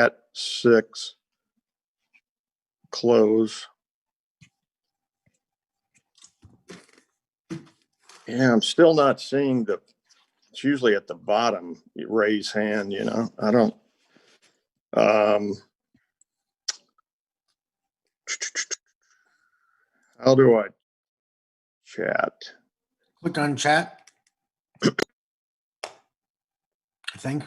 at 6, close. Yeah, I'm still not seeing it's usually at the bottom, you raise hand, I don't. How do I chat? Click on chat, I think.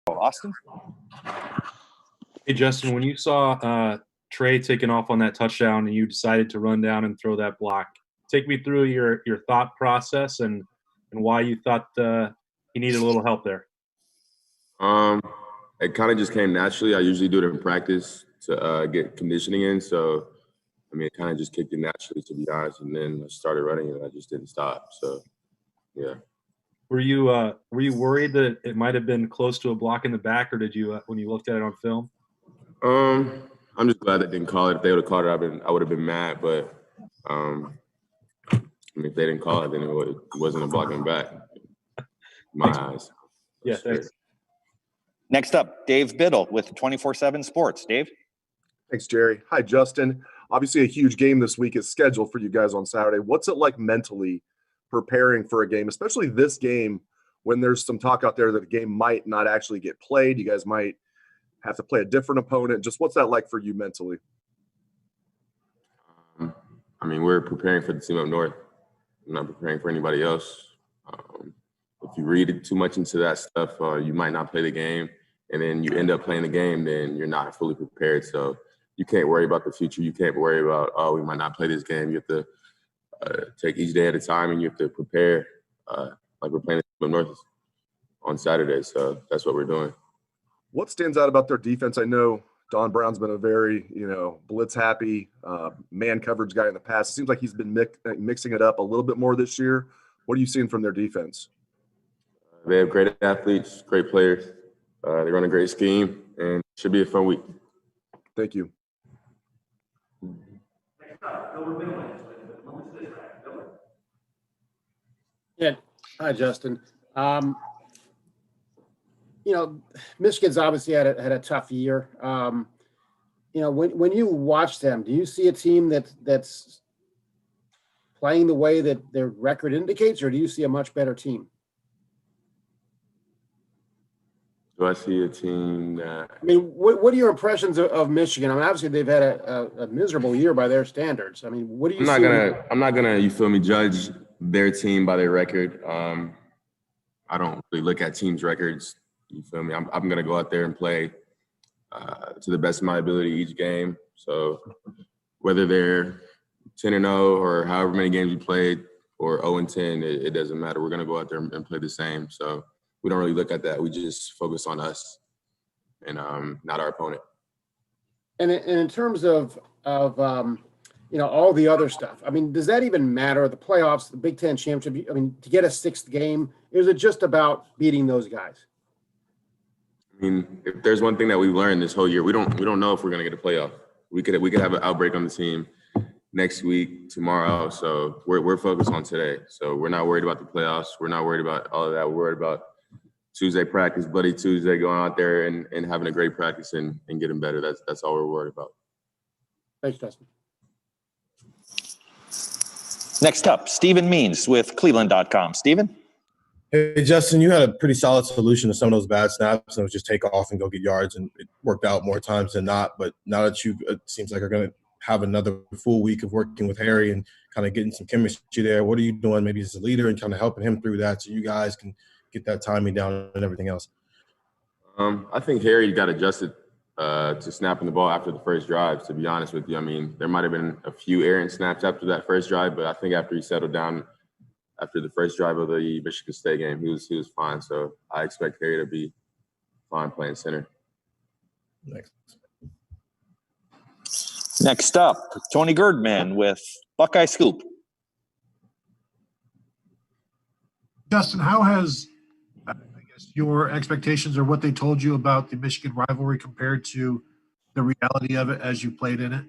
Austin? Hey, Justin, when you saw Trey taking off on that touchdown and you decided to run down and throw that block, take me through your thought process and why you thought he needed a little help there. It kind of just came naturally. I usually do it in practice to get conditioning in. So, it kind of just kicked in naturally, to be honest. And then I started running and I just didn't stop. So, yeah. Were you worried that it might have been close to a block in the back, or did you when you looked at it on film? I'm just glad they didn't call it. If they would have called it, I would have been mad. But if they didn't call it, then it wasn't a block in the back. My eyes. Yeah, thanks. Next up, Dave Biddle with 24/7 Sports. Dave? Thanks, Jerry. Hi, Justin. Obviously, a huge game this week is scheduled for you guys on Saturday. What's it like mentally preparing for a game, especially this game when there's some talk out there that the game might not actually get played? You guys might have to play a different opponent. Just what's that like for you mentally? We're preparing for the team up north. I'm not preparing for anybody else. If you read too much into that stuff, you might not play the game, and then you end up playing the game, then you're not fully prepared. So you can't worry about the future. You can't worry about, we might not play this game. You have to take each day at a time, and you have to prepare like we're playing the team up north on Saturday. So that's what we're doing. What stands out about their defense? I know Don Brown's been a very, blitz-happy man coverage guy in the past. It seems like he's been mixing it up a little bit more this year. What are you seeing from their defense? They have great athletes, great players. They run a great scheme, and it should be a fun week. Thank you. Yeah. Hi, Justin. Michigan's obviously had a tough year. When you watch them, do you see a team that's playing the way that their record indicates, or do you see a much better team? Do I see a team that I mean, what are your impressions of Michigan? I mean, obviously they've had a miserable year by their standards. I mean, what do you see? I'm not gonna, you feel me, judge their team by their record. I don't really look at teams' records. You feel me? I'm gonna go out there and play to the best of my ability each game. So whether they're 10-0 or however many games we played, or 0-10, it doesn't matter. We're gonna go out there and play the same. So we don't really look at that. We just focus on us and not our opponent. And in terms of all the other stuff, I mean, does that even matter? The playoffs, the Big Ten championship. I mean, to get a 6th game, is it just about beating those guys? I mean, if there's one thing that we've learned this whole year, we don't know if we're gonna get a playoff. We could have an outbreak on the team next week, tomorrow. So we're focused on today. So we're not worried about the playoffs. We're not worried about all of that. We're worried about Tuesday practice, Bloody Tuesday, going out there and having a great practice and getting better. That's all we're worried about. Thanks, Justin. Next up, Stephen Means with Cleveland.com. Stephen? Hey, Justin, you had a pretty solid solution to some of those bad snaps, and it was just take off and go get yards, and it worked out more times than not. But now that it seems like you're going to have another full week of working with Harry and kind of getting some chemistry there, what are you doing maybe as a leader and kind of helping him through that so you guys can get that timing down and everything else? I think Harry got adjusted to snapping the ball after the first drive, to be honest with you. I mean, there might have been a few errant snaps after that first drive, but I think after he settled down after the first drive of the Michigan State game, he was fine. So I expect Harry to be fine playing center. Next up, Tony Girdman with Buckeye Scoop. Justin, how has your expectations or what they told you about the Michigan rivalry compared to the reality of it as you played in it?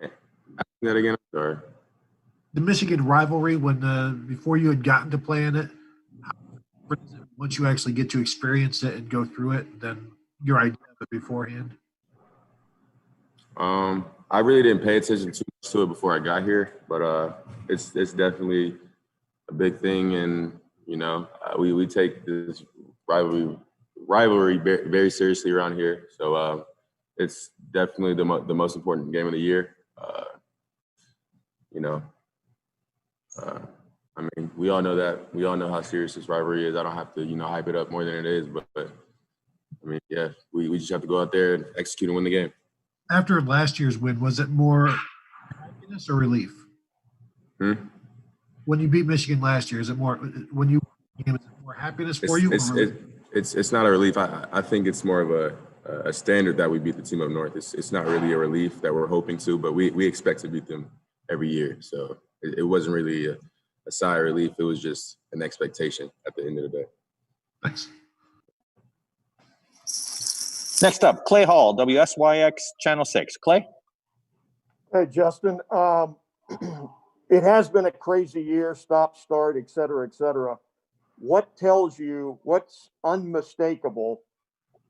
Ask that again, sorry. The Michigan rivalry, before you had gotten to play in it, once you actually get to experience it and go through it, than your idea of it beforehand? I really didn't pay attention too much to it before I got here, but it's definitely a big thing, and we take this rivalry very seriously around here. So it's definitely the most important game of the year. I mean, we all know that. We all know how serious this rivalry is. I don't have to, hype it up more than it is. But I mean, yeah, we just have to go out there and execute and win the game. After last year's win, was it more happiness or relief? When you beat Michigan last year, is it more happiness for you? It's not a relief. I think it's more of a standard that we beat the team up north. It's not really a relief that we're hoping to, but we expect to beat them every year. So it wasn't really a sigh of relief. It was just an expectation at the end of the day. Thanks. Next up, Clay Hall, WSYX Channel 6. Clay? Hey, Justin. It has been a crazy year, stop, start, et cetera, et cetera. What's unmistakable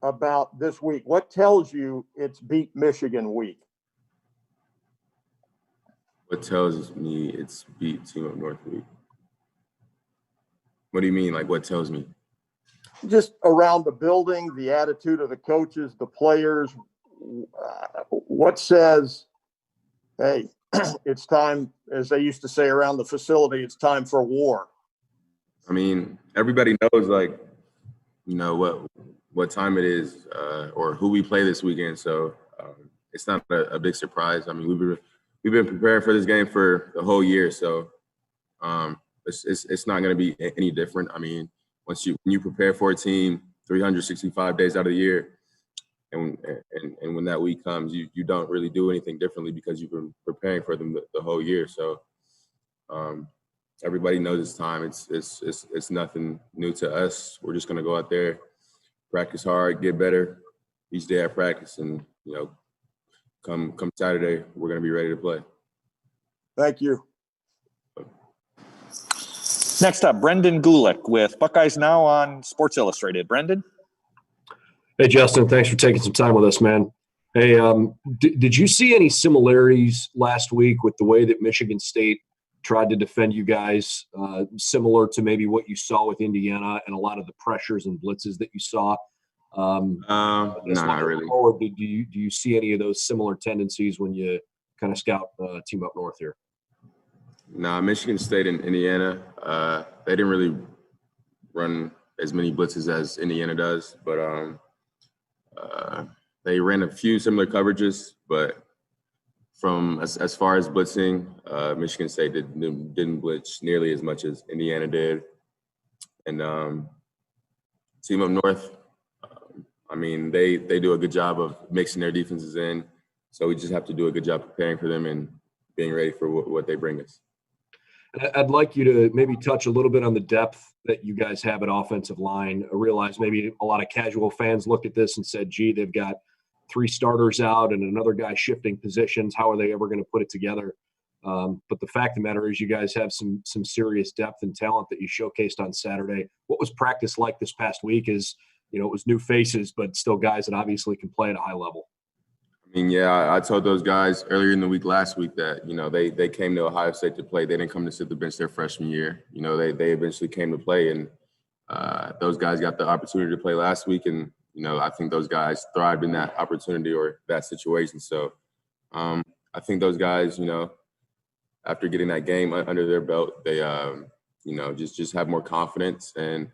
about this week? What tells you it's beat Michigan week? What tells me it's beat Team Up North week? What do you mean? Like, what tells me? Just around the building, the attitude of the coaches, the players. What says, hey, it's time, as they used to say around the facility, it's time for war? I mean, everybody knows, what time it is or who we play this weekend. So it's not a big surprise. I mean, we've been preparing for this game for the whole year. So it's not going to be any different. I mean, when you prepare for a team 365 days out of the year, and when that week comes, you don't really do anything differently because you've been preparing for them the whole year. So everybody knows it's time. It's nothing new to us. We're just going to go out there, practice hard, get better each day at practice, and come Saturday, we're going to be ready to play. Thank you. Next up, Brendan Gulick with Buckeyes Now on Sports Illustrated. Brendan? Hey, Justin, thanks for taking some time with us, man. Hey, did you see any similarities last week with the way that Michigan State tried to defend you guys, similar to maybe what you saw with Indiana and a lot of the pressures and blitzes that you saw. No, not really. Forward, do you see any of those similar tendencies when you kind of scout team up north here? No, Michigan State and Indiana, they didn't really run as many blitzes as Indiana does, but they ran a few similar coverages. But from as far as blitzing, Michigan State didn't blitz nearly as much as Indiana did. And team up north, I mean, they do a good job of mixing their defenses in. So we just have to do a good job preparing for them and being ready for what they bring us. I'd like you to maybe touch a little bit on the depth that you guys have at offensive line. I realize maybe a lot of casual fans looked at this and said, gee, they've got 3 starters out and another guy shifting positions. How are they ever going to put it together? But the fact of the matter is you guys have some serious depth and talent that you showcased on Saturday. What was practice like this past week? It was new faces, but still guys that obviously can play at a high level. I mean, yeah, I told those guys earlier in the week last week that, they came to Ohio State to play. They didn't come to sit the bench their freshman year. They eventually came to play, and those guys got the opportunity to play last week. And, I think those guys thrived in that opportunity or that situation. So I think those guys, after getting that game under their belt, they, just have more confidence, and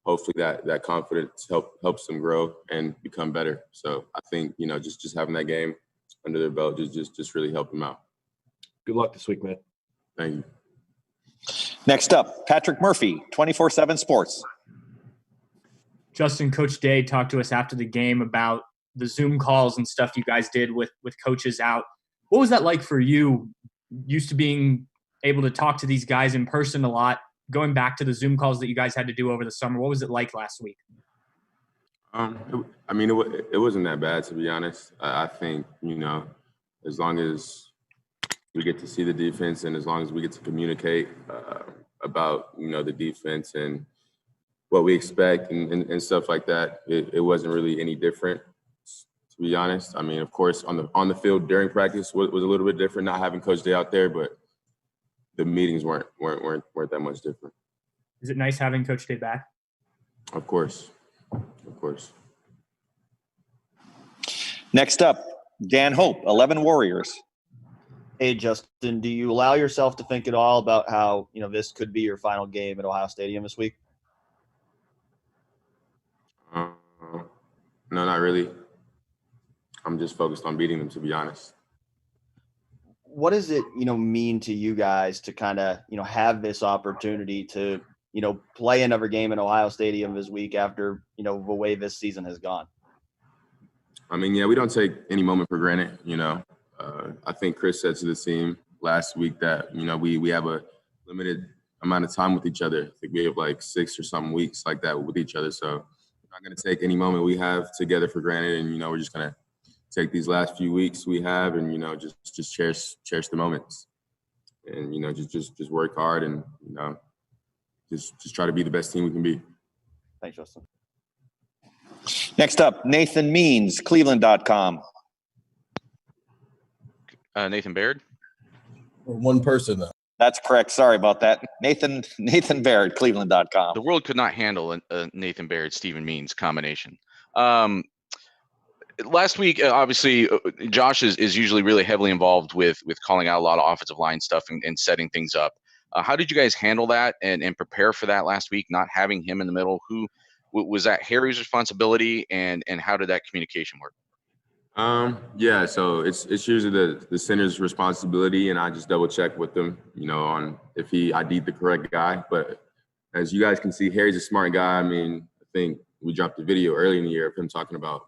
hopefully that confidence helps them grow and become better. So I think, just having that game under their belt just really helped them out. Good luck this week, man. Thank you. Next up, Patrick Murphy, 24/7 Sports. Justin, Coach Day talked to us after the game about the Zoom calls and stuff you guys did with coaches out. What was that like for you? Used to being able to talk to these guys in person a lot, going back to the Zoom calls that you guys had to do over the summer. What was it like last week? It wasn't that bad, to be honest. I think, as long as we get to see the defense and as long as we get to communicate about, the defense and what we expect and stuff like that, it wasn't really any different, to be honest. I mean, of course, on the field during practice was a little bit different, not having Coach Day out there, but the meetings weren't that much different. Is it nice having Coach Day back? Of course. Next up, Dan Hope, 11 Warriors. Hey, Justin, do you allow yourself to think at all about how, this could be your final game at Ohio Stadium this week? No, not really. I'm just focused on beating them, to be honest. What does it, mean to you guys to kind of, have this opportunity to, play another game in Ohio Stadium this week after, the way this season has gone? I mean, yeah, we don't take any moment for granted, I think Chris said to the team last week that, we have a limited amount of time with each other. I think we have like 6 or some weeks like that with each other. So we're not going to take any moment we have together for granted. And, we're just going to take these last few weeks we have and, just cherish the moments and, just work hard and, just try to be the best team we can be. Thanks, Justin. Next up, Nathan Means, Cleveland.com. Nathan Baird. One person, though. That's correct. Sorry about that. Nathan Baird, Cleveland.com. The world could not handle a Nathan Baird, Stephen Means combination. Last week, obviously, Josh is usually really heavily involved with calling out a lot of offensive line stuff and setting things up. How did you guys handle that and prepare for that last week, not having him in the middle? Who was that Harry's responsibility, and how did that communication work? Yeah, so it's usually the center's responsibility, and I just double check with them, on if he ID'd the correct guy. But as you guys can see, Harry's a smart guy. I mean, I think we dropped a video early in the year of him talking about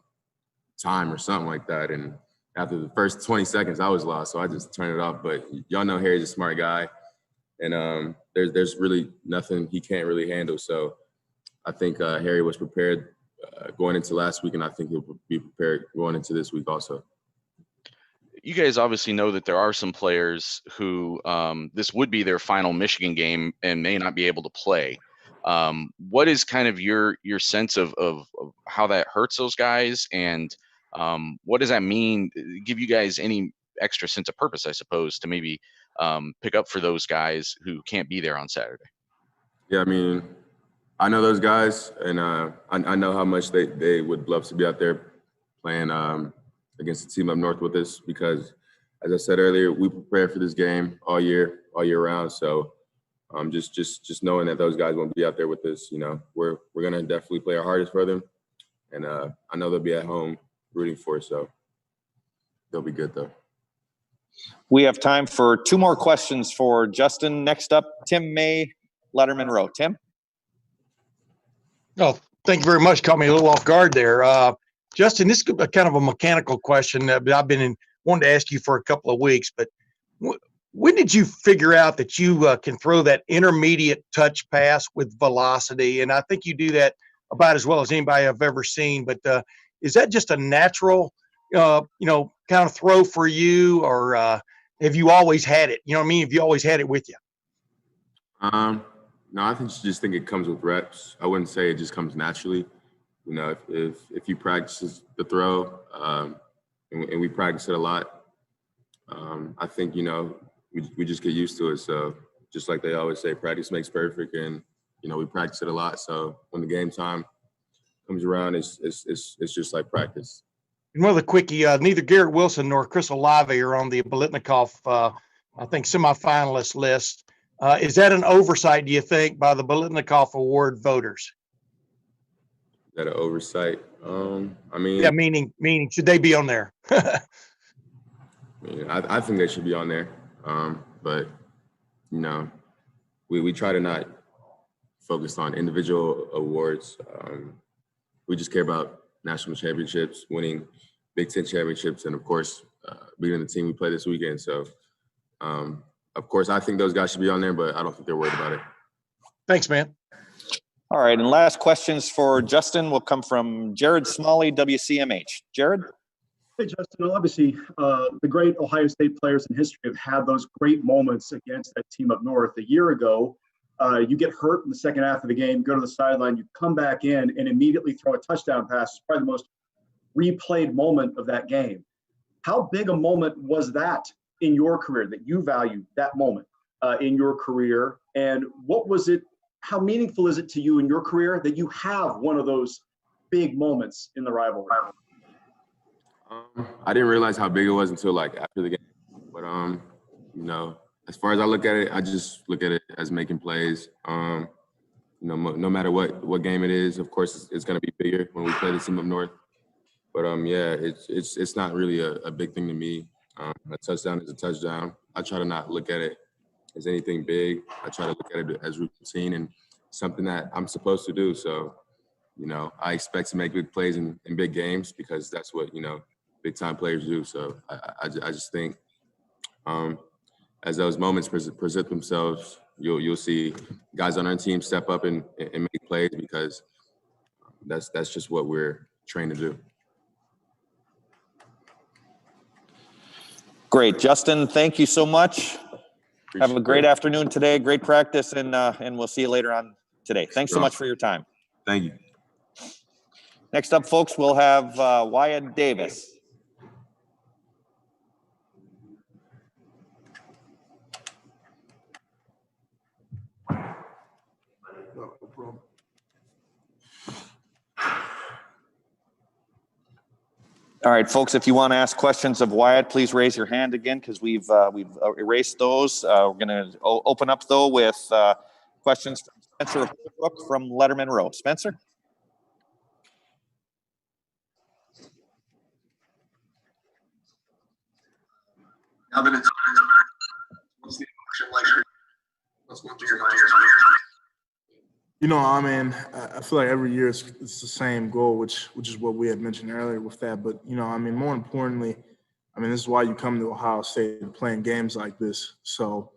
time or something like that. And after the first 20 seconds, I was lost, so I just turned it off. But y'all know Harry's a smart guy, and there's really nothing he can't really handle. So I think Harry was prepared going into last week, and I think he'll be prepared going into this week also. You guys obviously know that there are some players who this would be their final Michigan game and may not be able to play. What is kind of your sense of how that hurts those guys, and what does that mean? Give you guys any extra sense of purpose, I suppose, to maybe pick up for those guys who can't be there on Saturday. Yeah, I mean, I know those guys, and I know how much they would love to be out there playing against the team up north with us because, as I said earlier, we prepare for this game all year round. So just knowing that those guys won't be out there with us, we're going to definitely play our hardest for them. And I know they'll be at home rooting for us, so they'll be good, though. We have time for 2 more questions for Justin. Next up, Tim May, Lettermen Row. Tim? Oh, thank you very much. Caught me a little off guard there. Justin, this is kind of a mechanical question that I've been wanting to ask you for a couple of weeks, but when did you figure out that you can throw that intermediate touch pass with velocity? And I think you do that about as well as anybody I've ever seen, but is that just a natural, kind of throw for you, or have you always had it? You know what I mean? Have you always had it with you? No, I just think it comes with reps. I wouldn't say it just comes naturally. If you practice the throw, and we practice it a lot, I think, we just get used to it. So just like they always say, practice makes perfect, and, we practice it a lot. So when the game time comes around, it's just like practice. And one of the quickie, neither Garrett Wilson nor Chris Olave are on the Biletnikoff, I think, semifinalist list. Is that an oversight, do you think, by the Biletnikoff Award voters? Is that an oversight? Yeah, meaning should they be on there? I think they should be on there. But, we try to not focus on individual awards. We just care about national championships, winning Big Ten championships, and, of course, beating the team we play this weekend. So, of course, I think those guys should be on there, but I don't think they're worried about it. Thanks, man. All right, and last questions for Justin will come from Jared Smalley, WCMH. Jared? Hey, Justin, obviously the great Ohio State players in history have had those great moments against that team up north. A year ago, you get hurt in the second half of the game, go to the sideline, you come back in and immediately throw a touchdown pass. It's probably the most replayed moment of that game. How big a moment was that in your career, that you value that moment in your career? And what was it, how meaningful is it to you in your career that you have one of those big moments in the rivalry? I didn't realize how big it was until after the game. But as far as I look at it, I just look at it as making plays. No matter what game it is, of course it's going to be bigger when we play the team up north. But it's not really a big thing to me. A touchdown is a touchdown. I try to not look at it as anything big. I try to look at it as routine and something that I'm supposed to do. So, I expect to make big plays in big games because that's what, big time players do. So I just think as those moments present themselves, you'll see guys on our team step up and make plays because that's just what we're trained to do. Great. Justin, thank you so much. Have a great afternoon today. Great practice, and we'll see you later on today. Thanks so much for your time. Thank you. Next up, folks, we'll have Wyatt Davis. All right, folks, if you want to ask questions of Wyatt, please raise your hand again because we've erased those. We're going to open up, though, with questions from Spencer Holbrook from Lettermen Row. Spencer? What's the emotion like? What's going through your mind? I feel like every year it's the same goal, which is what we had mentioned earlier with that. But, more importantly, this is why you come to Ohio State playing games like this. So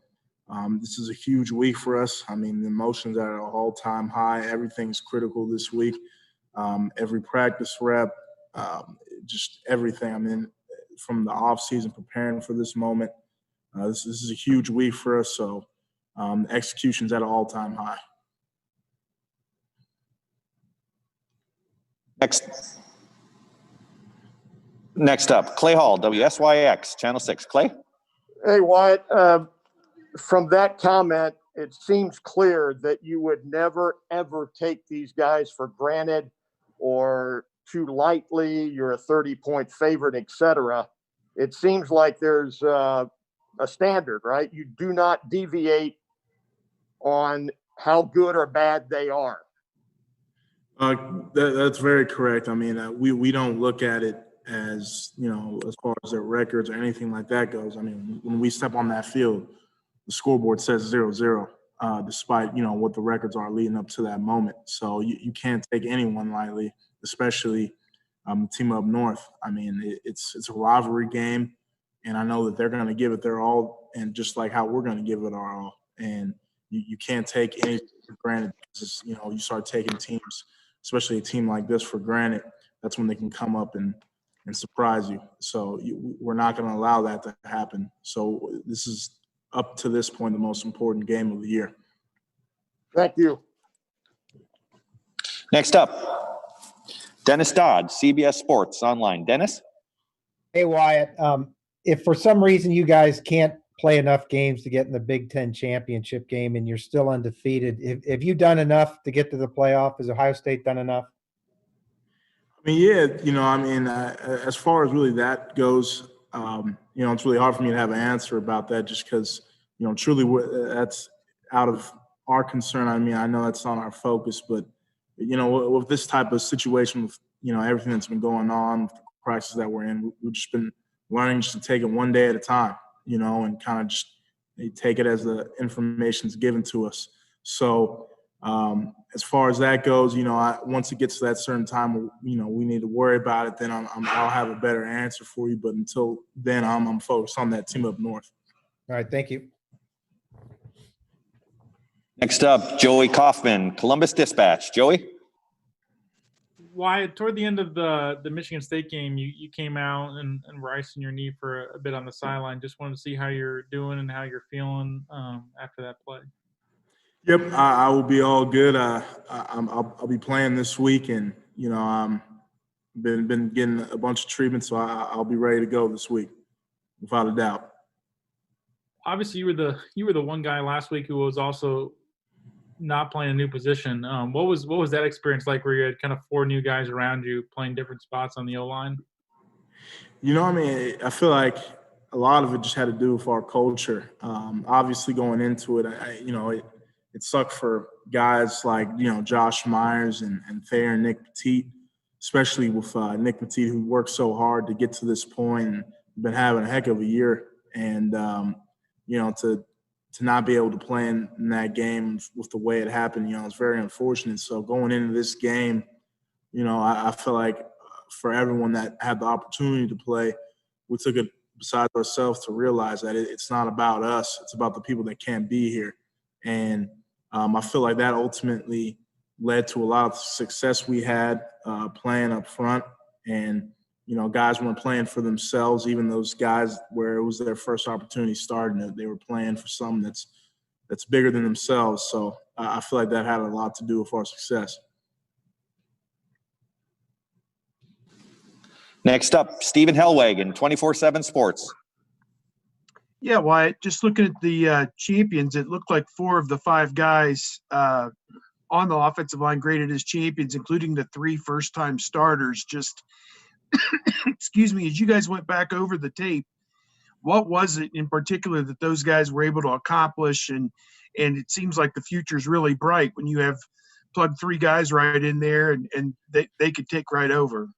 this is a huge week for us. The emotions are at an all-time high. Everything's critical this week. Every practice rep, just everything. From the off-season preparing for this moment. This is a huge week for us. So execution's at an all-time high. Next up, Clay Hall, WSYX, Channel 6. Clay? Hey, Wyatt, from that comment, it seems clear that you would never, ever take these guys for granted or too lightly. You're a 30-point favorite, etc. It seems like there's a standard, right? You do not deviate on how good or bad they are. That's very correct. I mean, we don't look at it as, as far as their records or anything like that goes. I mean, when we step on that field, the scoreboard says 0-0, despite, what the records are leading up to that moment. So you can't take anyone lightly, especially the team up north. I mean, it's a rivalry game, and I know that they're going to give it their all, and just like how we're going to give it our all. And you can't take anything for granted because, you start taking teams, especially a team like this, for granted. That's when they can come up and surprise you. So we're not going to allow that to happen. So this is, up to this point, the most important game of the year. Thank you. Next up, Dennis Dodd, CBS Sports Online. Dennis? Hey, Wyatt. If for some reason you guys can't play enough games to get in the Big Ten championship game and you're still undefeated, have you done enough to get to the playoff? Has Ohio State done enough? I mean, yeah, as far as really that goes, it's really hard for me to have an answer about that just because, truly that's out of our concern. I mean, I know that's not our focus, but, with this type of situation, with, everything that's been going on, with the crisis that we're in, we've just been learning just to take it one day at a time, and kind of just take it as the information's given to us. So as far as that goes, once it gets to that certain time, we need to worry about it, then I'll have a better answer for you. But until then, I'm focused on that team up north. All right, thank you. Next up, Joey Kaufman, Columbus Dispatch. Joey? Wyatt, toward the end of the Michigan State game, you came out and were icing your knee for a bit on the sideline. Just wanted to see how you're doing and how you're feeling after that play. Yep, I will be all good. I'll be playing this week, and been getting a bunch of treatment, so I'll be ready to go this week, without a doubt. Obviously, you were the one guy last week who was also not playing a new position. What was that experience like, where you had kind of four new guys around you playing different spots on the O-line? I feel like a lot of it just had to do with our culture. Obviously, going into it, it sucked for guys like, Josh Myers and Thayer and Nick Petit, especially with Nick Petit, who worked so hard to get to this point and been having a heck of a year. And, to not be able to play in that game with the way it happened, it's very unfortunate. So going into this game, I feel like for everyone that had the opportunity to play, we took it besides ourselves to realize that it's not about us. It's about the people that can't be here. And I feel like that ultimately led to a lot of success we had playing up front. And, guys weren't playing for themselves, even those guys where it was their first opportunity starting, they were playing for something that's bigger than themselves. So I feel like that had a lot to do with our success. Next up, Stephen Hellwagon, 24/7 Sports. Yeah, Wyatt, just looking at the champions, it looked like 4 of the 5 guys on the offensive line graded as champions, including the 3 first-time starters. Just, excuse me, as you guys went back over the tape, what was it in particular that those guys were able to accomplish? And it seems like the future's really bright when you have plugged 3 guys right in there and they could take right over.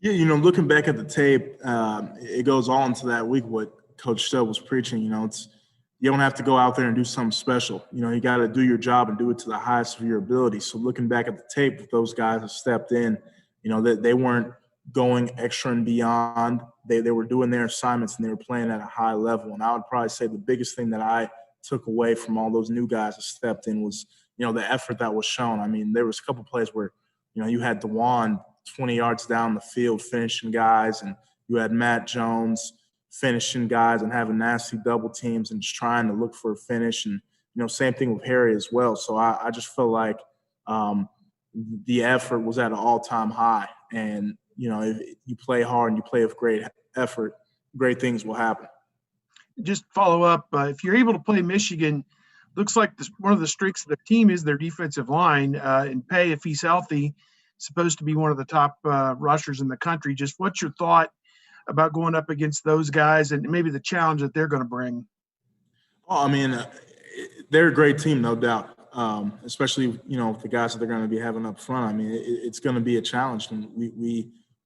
Yeah, looking back at the tape, it goes all into that week what Coach Stubb was preaching. You don't have to go out there and do something special. You got to do your job and do it to the highest of your ability. So looking back at the tape, with those guys that stepped in, they weren't going extra and beyond. They were doing their assignments and they were playing at a high level. And I would probably say the biggest thing that I took away from all those new guys that stepped in was, the effort that was shown. I mean, there was a couple plays where, you had DeJuan 20 yards down the field finishing guys, and you had Matt Jones finishing guys and having nasty double teams and just trying to look for a finish. And, same thing with Harry as well. So I just feel like the effort was at an all-time high. And, if you play hard and you play with great effort, great things will happen. Just follow up. If you're able to play Michigan, looks like one of the strengths of the team is their defensive line. And Pay, if he's healthy, supposed to be one of the top rushers in the country. Just what's your thought about going up against those guys and maybe the challenge that they're going to bring? Oh, I mean, they're a great team, no doubt. Especially, with the guys that they're going to be having up front. I mean, it's going to be a challenge, and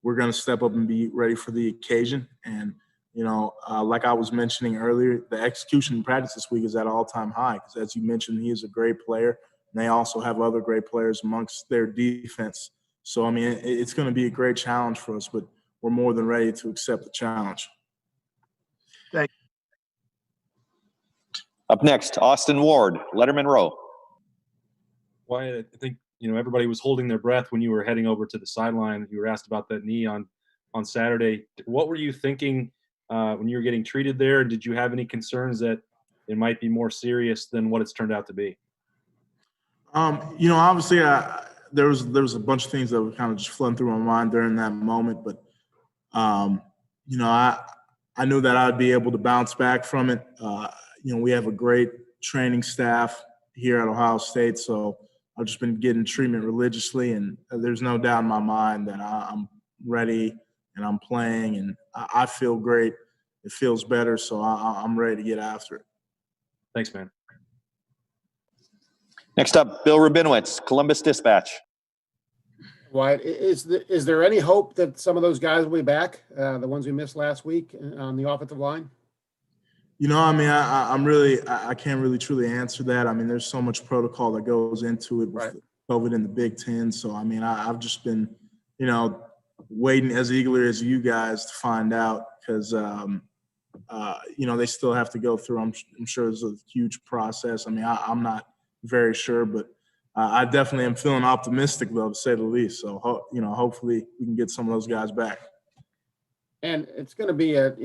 we're going to step up and be ready for the occasion. And like I was mentioning earlier, the execution in practice this week is at an all-time high because, as you mentioned, he is a great player, and they also have other great players amongst their defense. So, I mean, it's going to be a great challenge for us, but we're more than ready to accept the challenge. Thank you. Up next, Austin Ward, Lettermen Row. Wyatt, I think everybody was holding their breath when you were heading over to the sideline. You were asked about that knee on Saturday. What were you thinking when you were getting treated there? And did you have any concerns that it might be more serious than what it's turned out to be? Obviously, there was a bunch of things that were kind of just flooding through my mind during that moment. But, I knew that I'd be able to bounce back from it. We have a great training staff here at Ohio State, so I've just been getting treatment religiously, and there's no doubt in my mind that I'm ready and I'm playing, and I feel great. It feels better, so I'm ready to get after it. Thanks, man. Next up, Bill Rabinowitz, Columbus Dispatch. Wyatt, is there any hope that some of those guys will be back, the ones we missed last week on the offensive line? I can't really truly answer that. I mean, there's so much protocol that goes into it with COVID in the Big Ten. So, I mean, I've just been, waiting as eagerly as you guys to find out because, they still have to go through. I'm sure it's a huge process. I mean, I'm not very sure, but I definitely am feeling optimistic, though, to say the least. So, hopefully we can get some of those guys back. And it's going to be a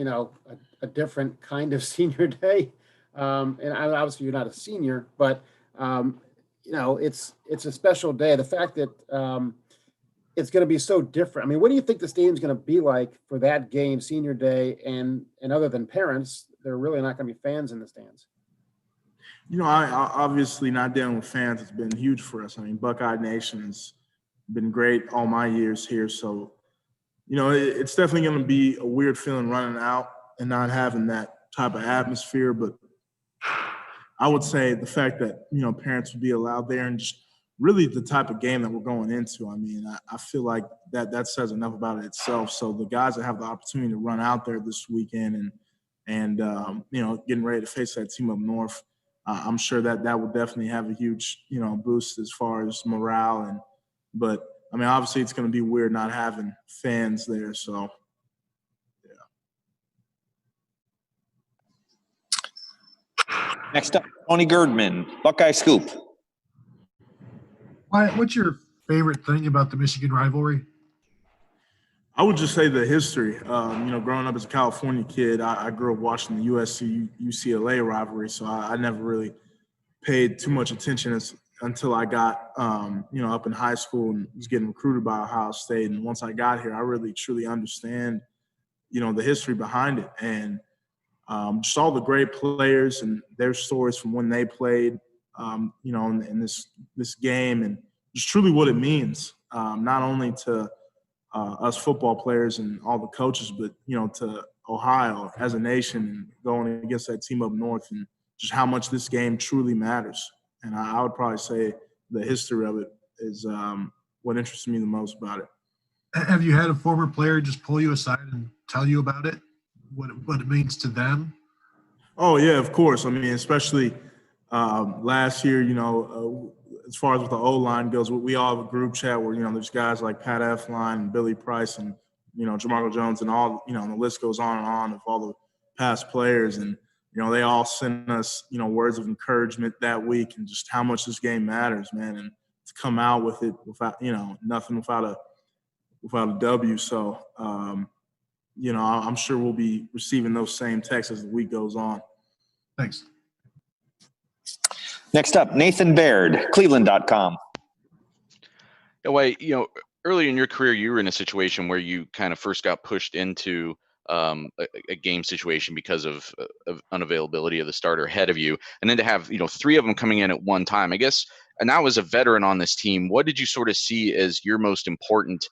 different kind of senior day. And obviously you're not a senior, but it's a special day. The fact that it's going to be so different. I mean, what do you think the stadium's going to be like for that game, senior day? And other than parents, there are really not going to be fans in the stands. I obviously not dealing with fans has been huge for us. I mean, Buckeye Nation has been great all my years here. So, it's definitely going to be a weird feeling running out and not having that type of atmosphere. But I would say the fact that, parents would be allowed there and just really the type of game that we're going into. I mean, I feel like that says enough about it itself. So the guys that have the opportunity to run out there this weekend and getting ready to face that team up north, I'm sure that will definitely have a huge, boost as far as morale. But I mean, obviously it's going to be weird not having fans there. So, yeah. Next up, Tony Girdman, Buckeye Scoop. Wyatt, what's your favorite thing about the Michigan rivalry? I would just say the history. Growing up as a California kid, I grew up watching the USC-UCLA rivalry, so I never really paid too much attention until I got, up in high school and was getting recruited by Ohio State. And once I got here, I really truly understand, the history behind it and just all the great players and their stories from when they played, in this game and just truly what it means, not only to us football players and all the coaches, but, to Ohio as a nation and going against that team up north and just how much this game truly matters. And I would probably say the history of it is what interests me the most about it. Have you had a former player just pull you aside and tell you about it, what it means to them? Oh, yeah, of course. I mean, especially last year, as far as with the O-line goes, we all have a group chat where, there's guys like Pat Elflein and Billy Price and, Jamarco Jones and all, and the list goes on and on of all the past players. And, they all send us, words of encouragement that week and just how much this game matters, man. And to come out with it without, nothing without a W. So, I'm sure we'll be receiving those same texts as the week goes on. Thanks. Next up, Nathan Baird, Cleveland.com. Wait, early in your career, you were in a situation where you kind of first got pushed into a game situation because of unavailability of the starter ahead of you, and then to have three of them coming in at one time, I guess. And now as a veteran on this team, what did you sort of see as your most important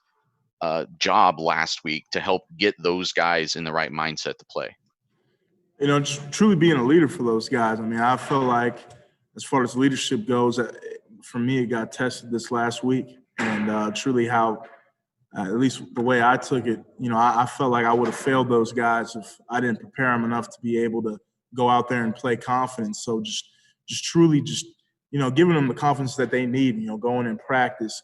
job last week to help get those guys in the right mindset to play? Just truly being a leader for those guys. I mean, I feel like as far as leadership goes, for me, it got tested this last week, and truly how. At least the way I took it, I felt like I would have failed those guys if I didn't prepare them enough to be able to go out there and play confidence. So just truly giving them the confidence that they need, going in practice,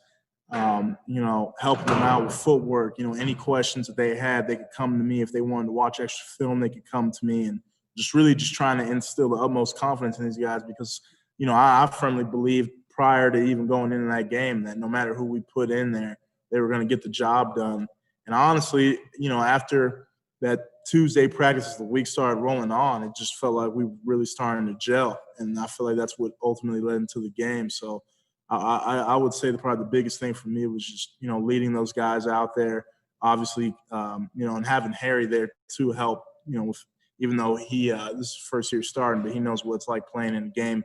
helping them out with footwork, any questions that they had, they could come to me. If they wanted to watch extra film, they could come to me, and just trying to instill the utmost confidence in these guys because, I firmly believe prior to even going into that game that no matter who we put in there, they were going to get the job done. And honestly, after that Tuesday practice, as the week started rolling on, it just felt like we were really starting to gel. And I feel like that's what ultimately led into the game. So I would say probably the biggest thing for me was just, leading those guys out there, obviously, and having Harry there to help, with, even though he this is his first year starting, but he knows what it's like playing in a game,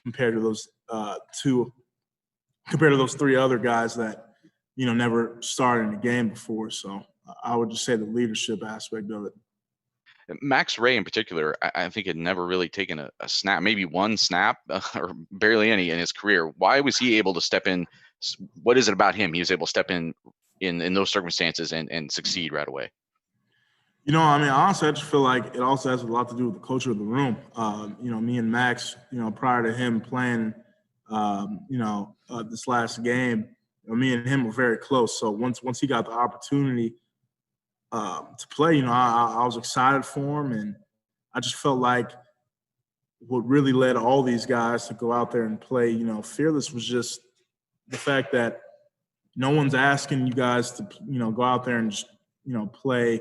compared to those three other guys that, never started in a game before. So I would just say the leadership aspect of it. Max Ray in particular, I think had never really taken a snap, maybe one snap or barely any in his career. Why was he able to step in? What is it about him? He was able to step in those circumstances and succeed right away. Honestly, I just feel like it also has a lot to do with the culture of the room. Me and Max, prior to him playing, this last game, me and him were very close. So once he got the opportunity to play, I was excited for him, and I just felt like what really led all these guys to go out there and play, fearless was just the fact that no one's asking you guys to, go out there and just, play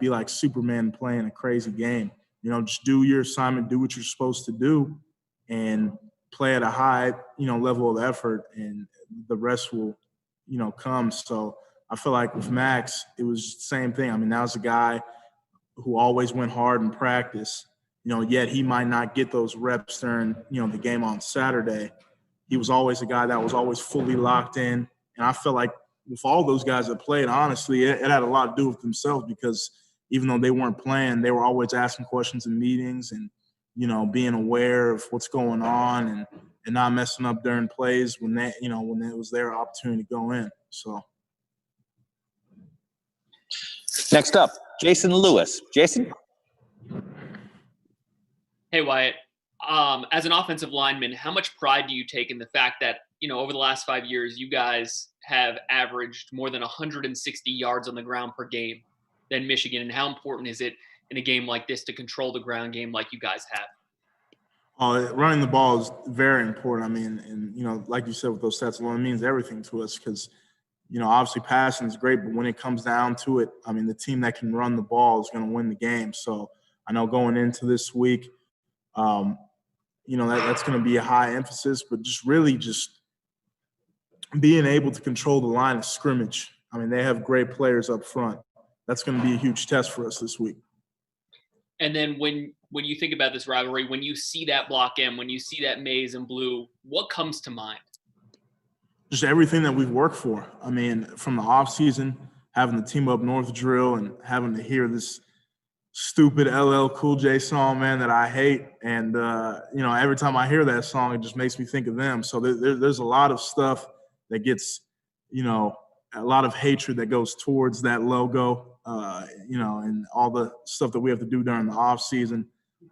be like Superman playing a crazy game. Just do your assignment, do what you're supposed to do, and play at a high, level of effort, and the rest will, come. So I feel like with Max, it was the same thing. I mean, that was a guy who always went hard in practice, yet he might not get those reps during, the game on Saturday. He was always a guy that was always fully locked in. And I feel like with all those guys that played, honestly, it had a lot to do with themselves because even though they weren't playing, they were always asking questions in meetings and, being aware of what's going on and not messing up during plays when they, when it was their opportunity to go in. So. Next up, Jason Lewis. Jason? Hey, Wyatt. As an offensive lineman, how much pride do you take in the fact that, over the last 5 years, you guys have averaged more than 160 yards on the ground per game than Michigan? And how important is it in a game like this to control the ground game like you guys have? Running the ball is very important. I mean, and, like you said, with those stats alone, it means everything to us because, obviously passing is great, but when it comes down to it, I mean, the team that can run the ball is going to win the game. So I know going into this week, that's going to be a high emphasis, but just really just being able to control the line of scrimmage. I mean, they have great players up front. That's going to be a huge test for us this week. And then when you think about this rivalry, when you see that block M, when you see that maize and blue, what comes to mind? Just everything that we've worked for. I mean, from the offseason, having the team up north drill and having to hear this stupid LL Cool J song, man, that I hate. And, every time I hear that song, it just makes me think of them. So there's a lot of stuff that gets, a lot of hatred that goes towards that logo, and all the stuff that we have to do during the off season,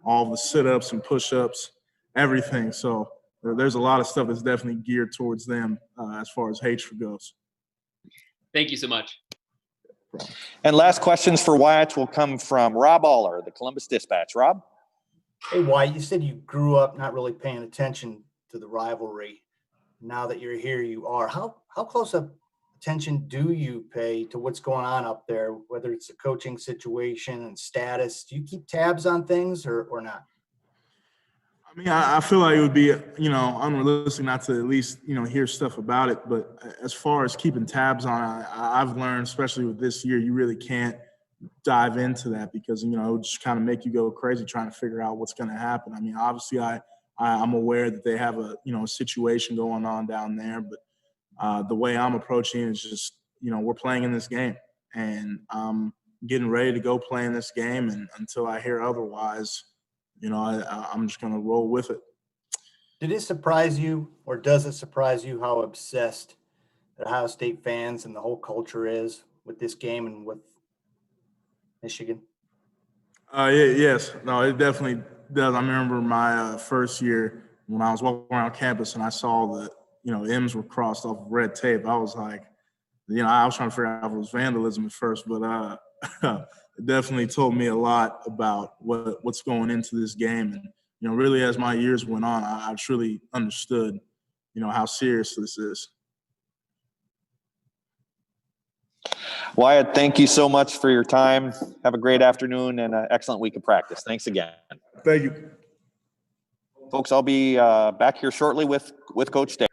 all the sit-ups and push-ups, everything. So there's a lot of stuff that's definitely geared towards them as far as hatred goes. Thank you so much. And last questions for Wyatt will come from Rob Aller, the Columbus Dispatch. Rob? Hey, Wyatt, you said you grew up not really paying attention to the rivalry. Now that you're here, you are. How close up attention do you pay to what's going on up there, whether it's a coaching situation and status? Do you keep tabs on things or not? I mean, I feel like it would be, unrealistic not to at least, hear stuff about it. But as far as keeping tabs on it, I've learned, especially with this year, you really can't dive into that because, it would just kind of make you go crazy trying to figure out what's going to happen. I mean, obviously, I'm aware that they have a situation going on down there, but the way I'm approaching it is just, we're playing in this game, and I'm getting ready to go play in this game, and until I hear otherwise, I'm just going to roll with it. Did it surprise you, or does it surprise you how obsessed the Ohio State fans and the whole culture is with this game and with Michigan? Yes. No, it definitely does. I remember my first year when I was walking around campus and I saw the, M's were crossed off of red tape. I was like, I was trying to figure out if it was vandalism at first, but it definitely told me a lot about what's going into this game. And, really as my years went on, I truly understood, how serious this is. Wyatt, thank you so much for your time. Have a great afternoon and an excellent week of practice. Thanks again. Thank you. Folks, I'll be back here shortly with Coach Day.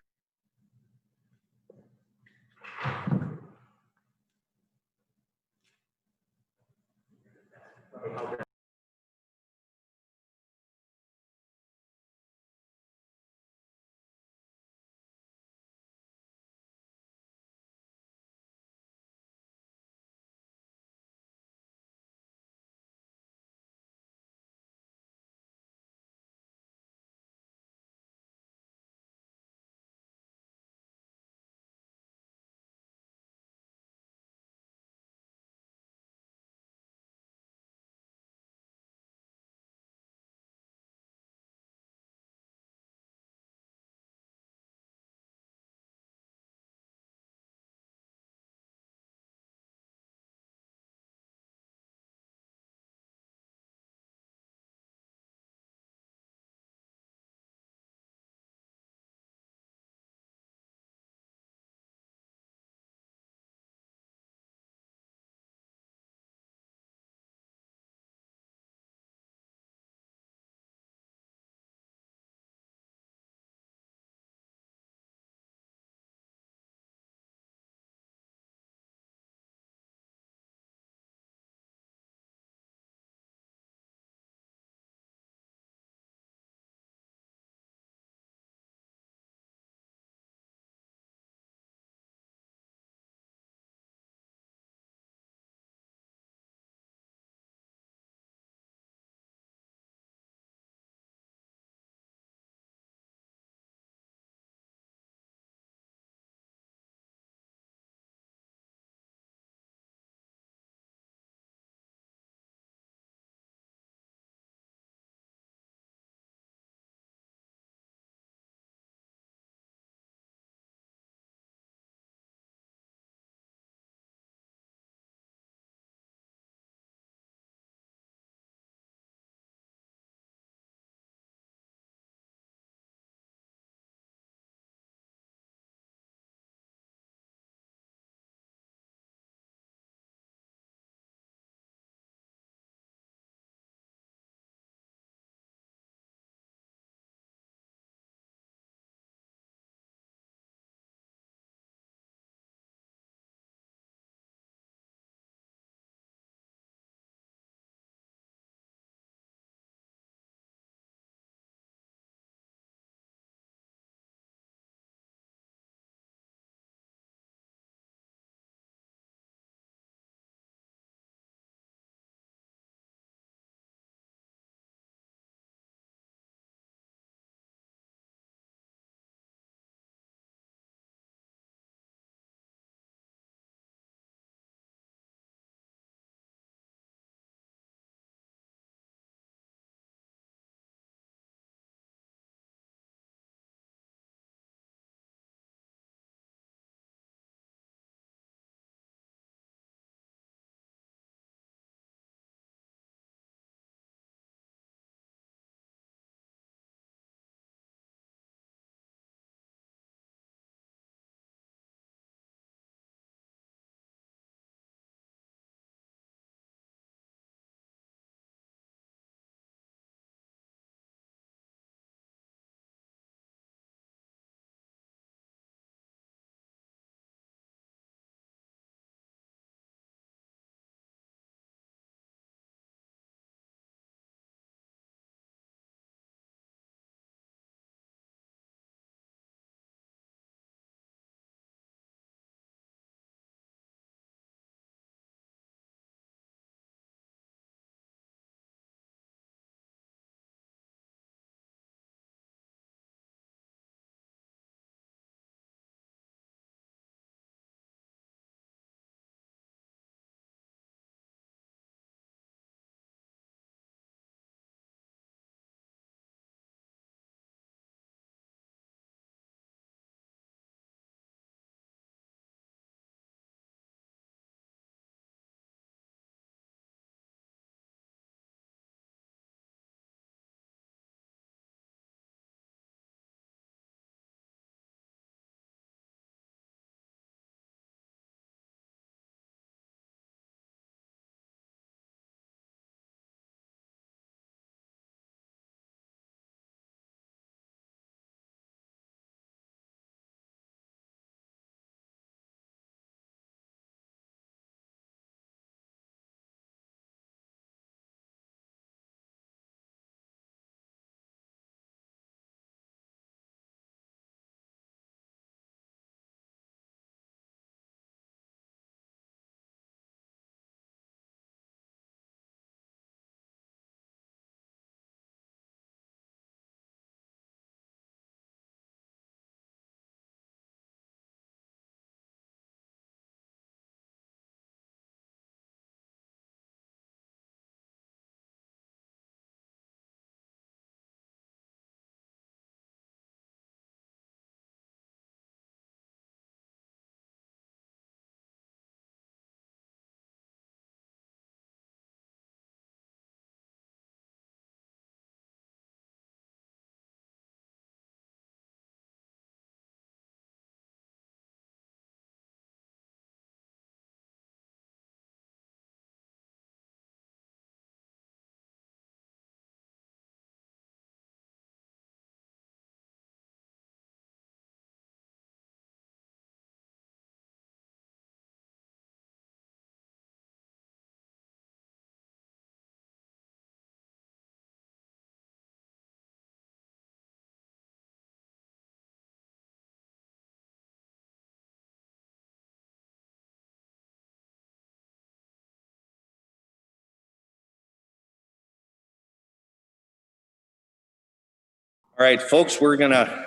All right, folks, we're going to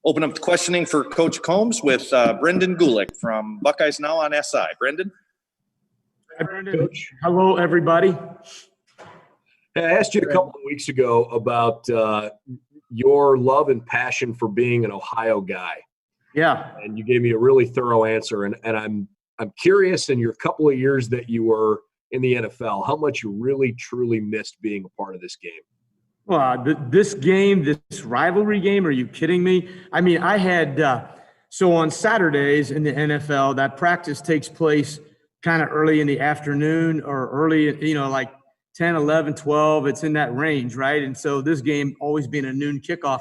open up the questioning for Coach Combs with Brendan Gulick from Buckeyes Now on SI. Brendan? Hi, Brendan. Hello, everybody. I asked you a couple of weeks ago about your love and passion for being an Ohio guy. Yeah. And you gave me a really thorough answer. And I'm curious, in your couple of years that you were in the NFL, how much you really, truly missed being a part of this game. Well, this game, this rivalry game, are you kidding me? I mean, I had so on Saturdays in the NFL, that practice takes place kind of early in the afternoon or early, like 10, 11, 12. It's in that range, right? And so this game always being a noon kickoff,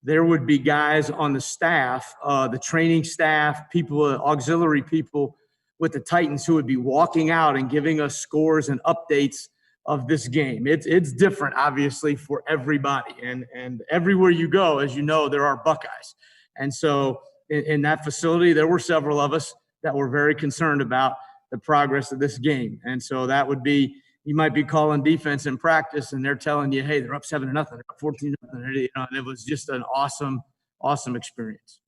there would be guys on the staff, the training staff, people, auxiliary people with the Titans who would be walking out and giving us scores and updates of this game. It's different, obviously, for everybody. And everywhere you go, as you know, there are Buckeyes. And so in that facility, there were several of us that were very concerned about the progress of this game. And so that would be, you might be calling defense in practice and they're telling you, hey, they're up 7-0, they're up 14-0. And it was just an awesome, awesome experience.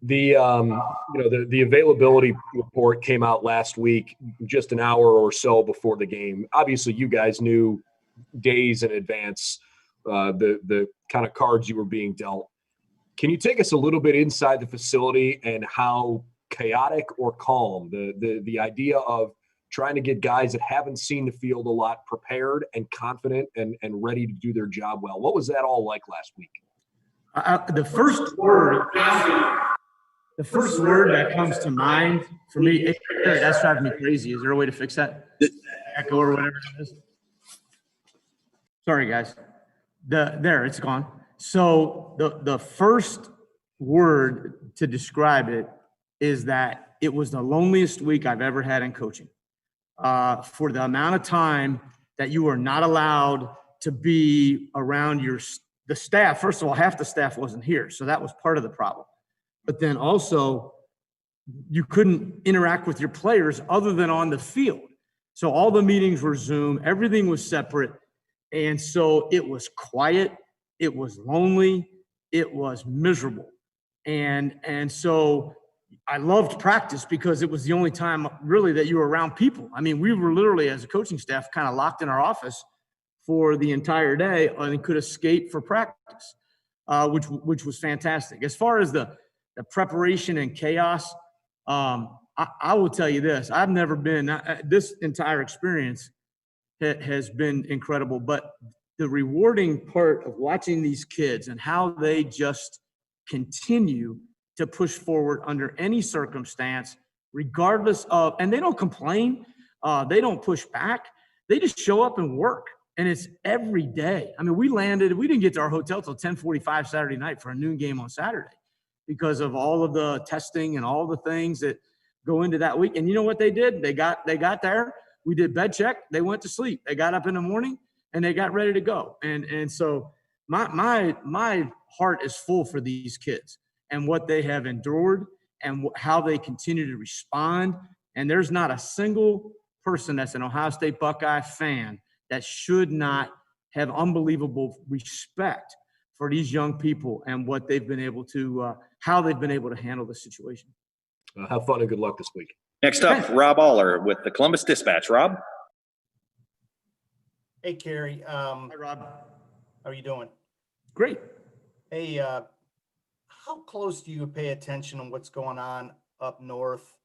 The availability report came out last week, just an hour or so before the game. Obviously, you guys knew days in advance the kind of cards you were being dealt. Can you take us a little bit inside the facility and how chaotic or calm the idea of trying to get guys that haven't seen the field a lot prepared and confident and ready to do their job well? What was that all like last week? The first word that comes to mind for me, that's driving me crazy. Is there a way to fix that? Echo or whatever it is. Sorry, guys. There, it's gone. So the first word to describe it is that it was the loneliest week I've ever had in coaching. For the amount of time that you are not allowed to be around the staff. First of all, half the staff wasn't here, so that was part of the problem. But then also, you couldn't interact with your players other than on the field. So all the meetings were Zoom, everything was separate. And so it was quiet, it was lonely, it was miserable. And so I loved practice because it was the only time really that you were around people. I mean, we were literally, as a coaching staff, kind of locked in our office for the entire day and could escape for practice, which was fantastic. As far as the preparation and chaos, I will tell you this. I've never been – this entire experience has been incredible. But the rewarding part of watching these kids and how they just continue to push forward under any circumstance, regardless of – and they don't complain. They don't push back. They just show up and work. And it's every day. I mean, we didn't get to our hotel till 10:45 Saturday night for a noon game on Saturday, because of all of the testing and all the things that go into that week. And you know what they did? They got there. We did bed check. They went to sleep. They got up in the morning and they got ready to go. And so my heart is full for these kids and what they have endured and how they continue to respond. And there's not a single person that's an Ohio State Buckeye fan that should not have unbelievable respect for these young people and what they've been able to, how they've been able to handle the situation. Have fun and good luck this week. Next up, Rob Aller with the Columbus Dispatch. Rob? Hey, Kerry. Hi, Rob. How are you doing? Great. Hey, how close do you pay attention on what's going on up north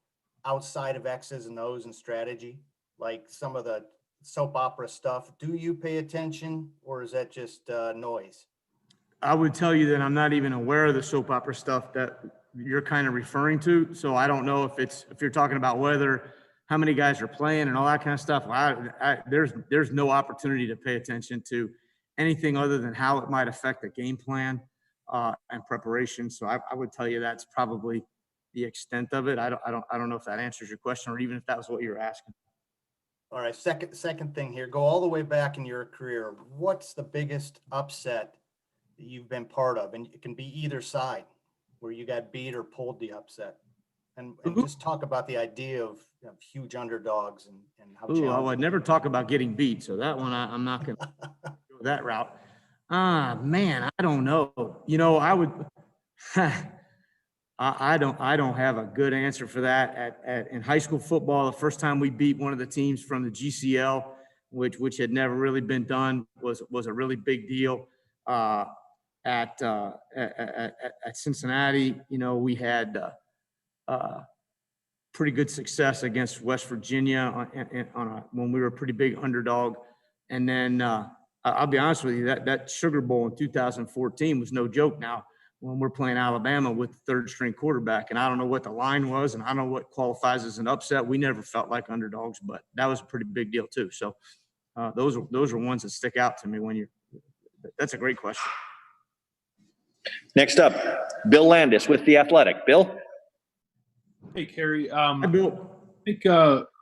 outside of X's and O's and strategy? Like some of the soap opera stuff. Do you pay attention, or is that just noise? I would tell you that I'm not even aware of the soap opera stuff that you're kind of referring to. So I don't know if you're talking about how many guys are playing and all that kind of stuff. There's no opportunity to pay attention to anything other than how it might affect the game plan and preparation. So I would tell you that's probably the extent of it. I don't know if that answers your question or even if that was what you were asking. All right. Second thing here, go all the way back in your career. What's the biggest upset that you've been part of? And it can be either side where you got beat or pulled the upset. And just talk about the idea of huge underdogs and how challenging. I would never talk about getting beat. So that one, I'm not going to go that route. Man, I don't know. I would. I don't have a good answer for that. In high school football, the first time we beat one of the teams from the GCL, which had never really been done, was a really big deal. At Cincinnati, we had pretty good success against West Virginia when we were a pretty big underdog. And then I'll be honest with you, that Sugar Bowl in 2014 was no joke. Now, when we're playing Alabama with the third string quarterback, and I don't know what the line was, and I don't know what qualifies as an upset. We never felt like underdogs, but that was a pretty big deal too. So those are ones that stick out to me that's a great question. Next up, Bill Landis with The Athletic. Bill? Hey, Kerry. Hi, Bill. I think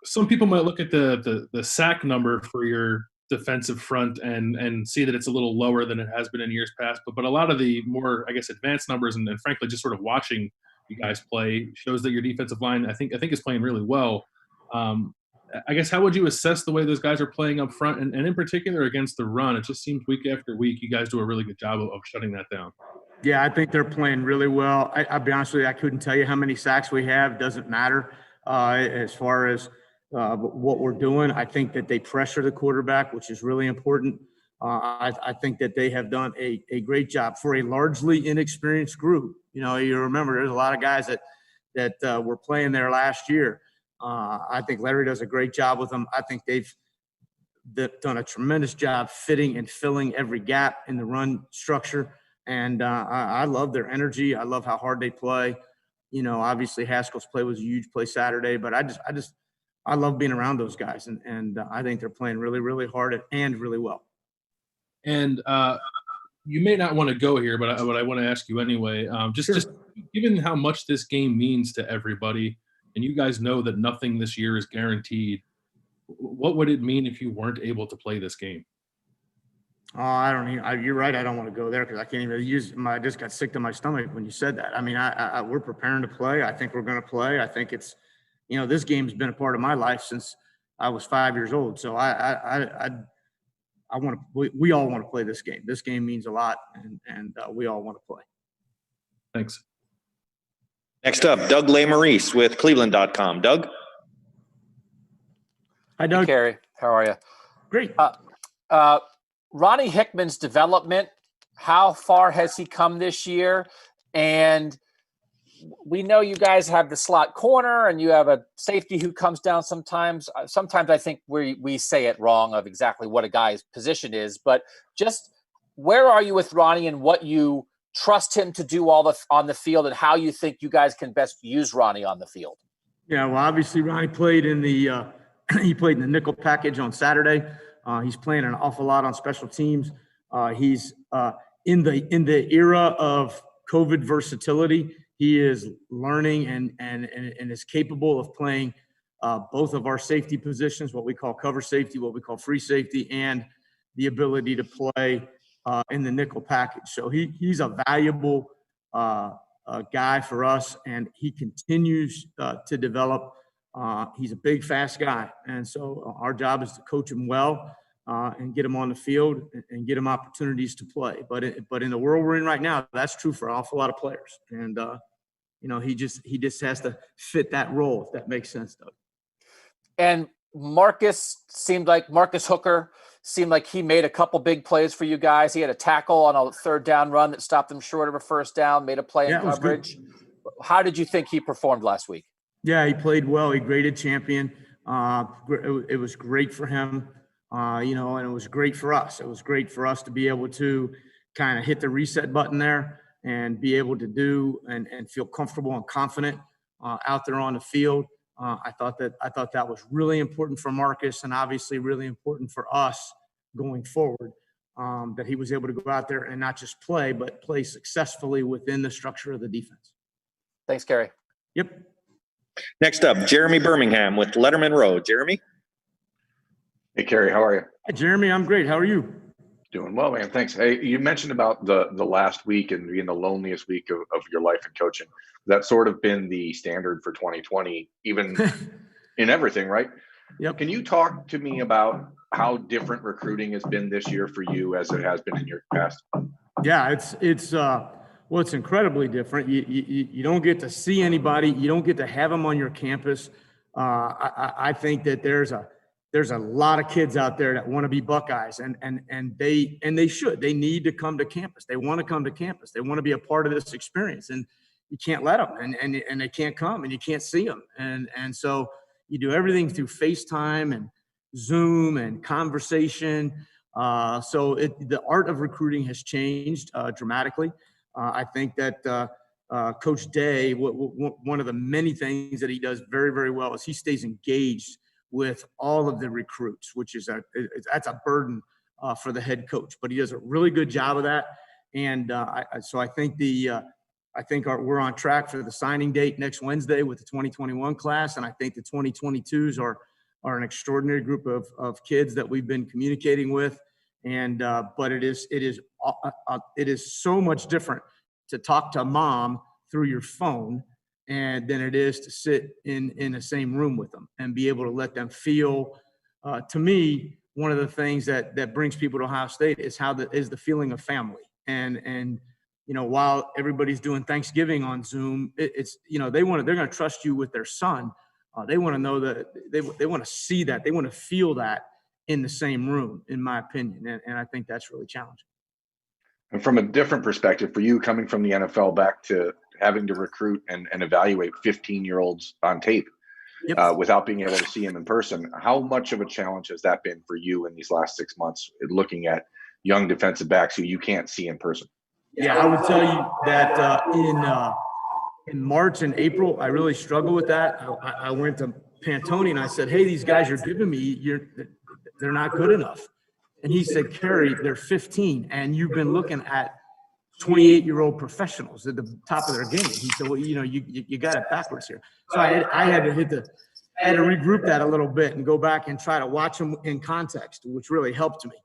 some people might look at the sack number for your defensive front and see that it's a little lower than it has been in years past. But a lot of the more, I guess, advanced numbers and frankly, just sort of watching you guys play shows that your defensive line, I think is playing really well. I guess, how would you assess the way those guys are playing up front and in particular against the run? It just seems week after week, you guys do a really good job of shutting that down. Yeah, I think they're playing really well. I'll be honest with you, I couldn't tell you how many sacks we have. Doesn't matter as far as what we're doing. I think that they pressure the quarterback, which is really important. I think that they have done a great job for a largely inexperienced group. You remember there's a lot of guys that were playing there last year. I think Larry does a great job with them. I think they've done a tremendous job fitting and filling every gap in the run structure. And I love their energy. I love how hard they play. Obviously Haskell's play was a huge play Saturday, but I love being around those guys. And I think they're playing really, really hard and really well. And you may not want to go here, but I want to ask you anyway. Just given how much this game means to everybody, and you guys know that nothing this year is guaranteed, what would it mean if you weren't able to play this game? Oh, I don't even. You're right. I don't want to go there because I can't even use. I just got sick to my stomach when you said that. I mean, we're preparing to play. I think we're going to play. I think it's, this game's been a part of my life since I was 5 years old. So I want to. We all want to play this game. This game means a lot, and we all want to play. Thanks. Next up, Doug Lesmerises with Cleveland.com. Doug? Hi, Doug. Hey, Kerry. How are you? Great. Ronnie Hickman's development, how far has he come this year? And we know you guys have the slot corner and you have a safety who comes down sometimes. Sometimes I think we say it wrong of exactly what a guy's position is, but just where are you with Ronnie and what you trust him to do on the field and how you think you guys can best use Ronnie on the field? Yeah, well, obviously Ronnie played in the nickel package on Saturday. He's playing an awful lot on special teams. He's in the era of COVID versatility. He is learning and is capable of playing both of our safety positions, what we call cover safety, what we call free safety, and the ability to play in the nickel package. So he's a valuable guy for us, and he continues to develop. He's a big, fast guy, and so our job is to coach him well and get him on the field and get him opportunities to play. But in the world we're in right now, that's true for an awful lot of players. And he just has to fit that role, if that makes sense, Doug. And Marcus Hooker seemed like he made a couple big plays for you guys. He had a tackle on a third down run that stopped them short of a first down, made a play in coverage. How did you think he performed last week? Yeah, he played well. He graded champion. It was great for him, and it was great for us. It was great for us to be able to kind of hit the reset button there and be able to do and feel comfortable and confident out there on the field. I thought that was really important for Marcus and obviously really important for us going forward, that he was able to go out there and not just play, but play successfully within the structure of the defense. Thanks, Kerry. Yep. Next up, Jeremy Birmingham with Lettermen Row. Jeremy? Hey, Kerry, how are you? Hi, Jeremy. I'm great. How are you? Doing well, man. Thanks. Hey, you mentioned about the last week and being the loneliest week of your life in coaching. That's sort of been the standard for 2020, even in everything, right? Yep. Can you talk to me about how different recruiting has been this year for you as it has been in your past? Yeah, it's incredibly different. You don't get to see anybody. You don't get to have them on your campus. I think that there's a lot of kids out there that want to be Buckeyes, and they should. They need to come to campus. They want to come to campus. They want to be a part of this experience, and you can't let them, and they can't come, and you can't see them, and so you do everything through FaceTime and Zoom and conversation. So the art of recruiting has changed dramatically. I think that Coach Day, one of the many things that he does very, very well is he stays engaged with all of the recruits, which is that's a burden for the head coach, but he does a really good job of that. And so I think we're on track for the signing date next Wednesday with the 2021 class, and I think the 2022s are an extraordinary group of kids that we've been communicating with. And but it is so much different to talk to mom through your phone than it is to sit in the same room with them and be able to let them feel. To me, one of the things that brings people to Ohio State is the feeling of family. And while everybody's doing Thanksgiving on Zoom, it's they're going to trust you with their son. They want to know that they want to see that, they want to feel that in the same room, in my opinion. And I think that's really challenging. And from a different perspective for you, coming from the NFL back to having to recruit and evaluate 15-year-olds on tape without being able to see them in person, how much of a challenge has that been for you in these last 6 months, looking at young defensive backs who you can't see in person? Yeah, I would tell you that in March and April, I really struggled with that. I went to Pantone and I said, hey, these guys you're giving me, they're not good enough. And he said, Kerry, they're 15, and you've been looking at 28-year-old professionals at the top of their game. He said, well, you got it backwards here. So I had to regroup that a little bit and go back and try to watch them in context, which really helped me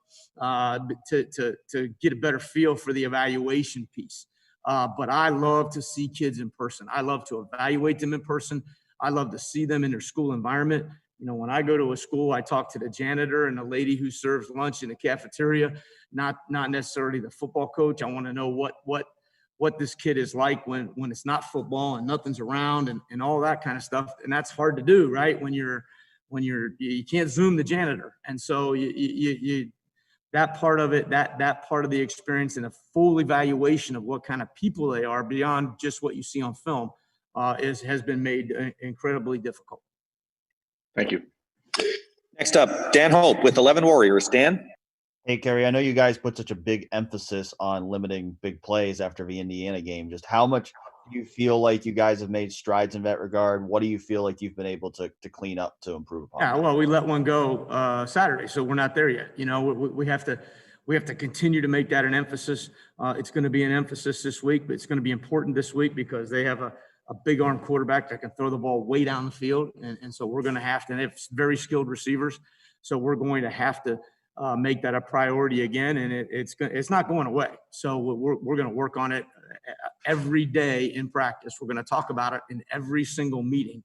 to get a better feel for the evaluation piece. But I love to see kids in person. I love to evaluate them in person. I love to see them in their school environment. When I go to a school, I talk to the janitor and the lady who serves lunch in the cafeteria, not necessarily the football coach. I want to know what this kid is like when it's not football and nothing's around and all that kind of stuff. And that's hard to do, right? When you can't Zoom the janitor. And so you that part of it, that part of the experience and a full evaluation of what kind of people they are beyond just what you see on film has been made incredibly difficult. Thank you. Next up, Dan Hope with 11 Warriors. Dan? Hey, Kerry, I know you guys put such a big emphasis on limiting big plays after the Indiana game. Just how much do you feel like you guys have made strides in that regard? What do you feel like you've been able to clean up to improve upon? Yeah, well, we let one go Saturday, so we're not there yet. We have to continue to make that an emphasis. It's going to be an emphasis this week, but it's going to be important this week because they have a big arm quarterback that can throw the ball way down the field. And so we're going to have to, and they have very skilled receivers. So we're going to have to make that a priority again. And it's not going away. So we're going to work on it every day in practice. We're going to talk about it in every single meeting.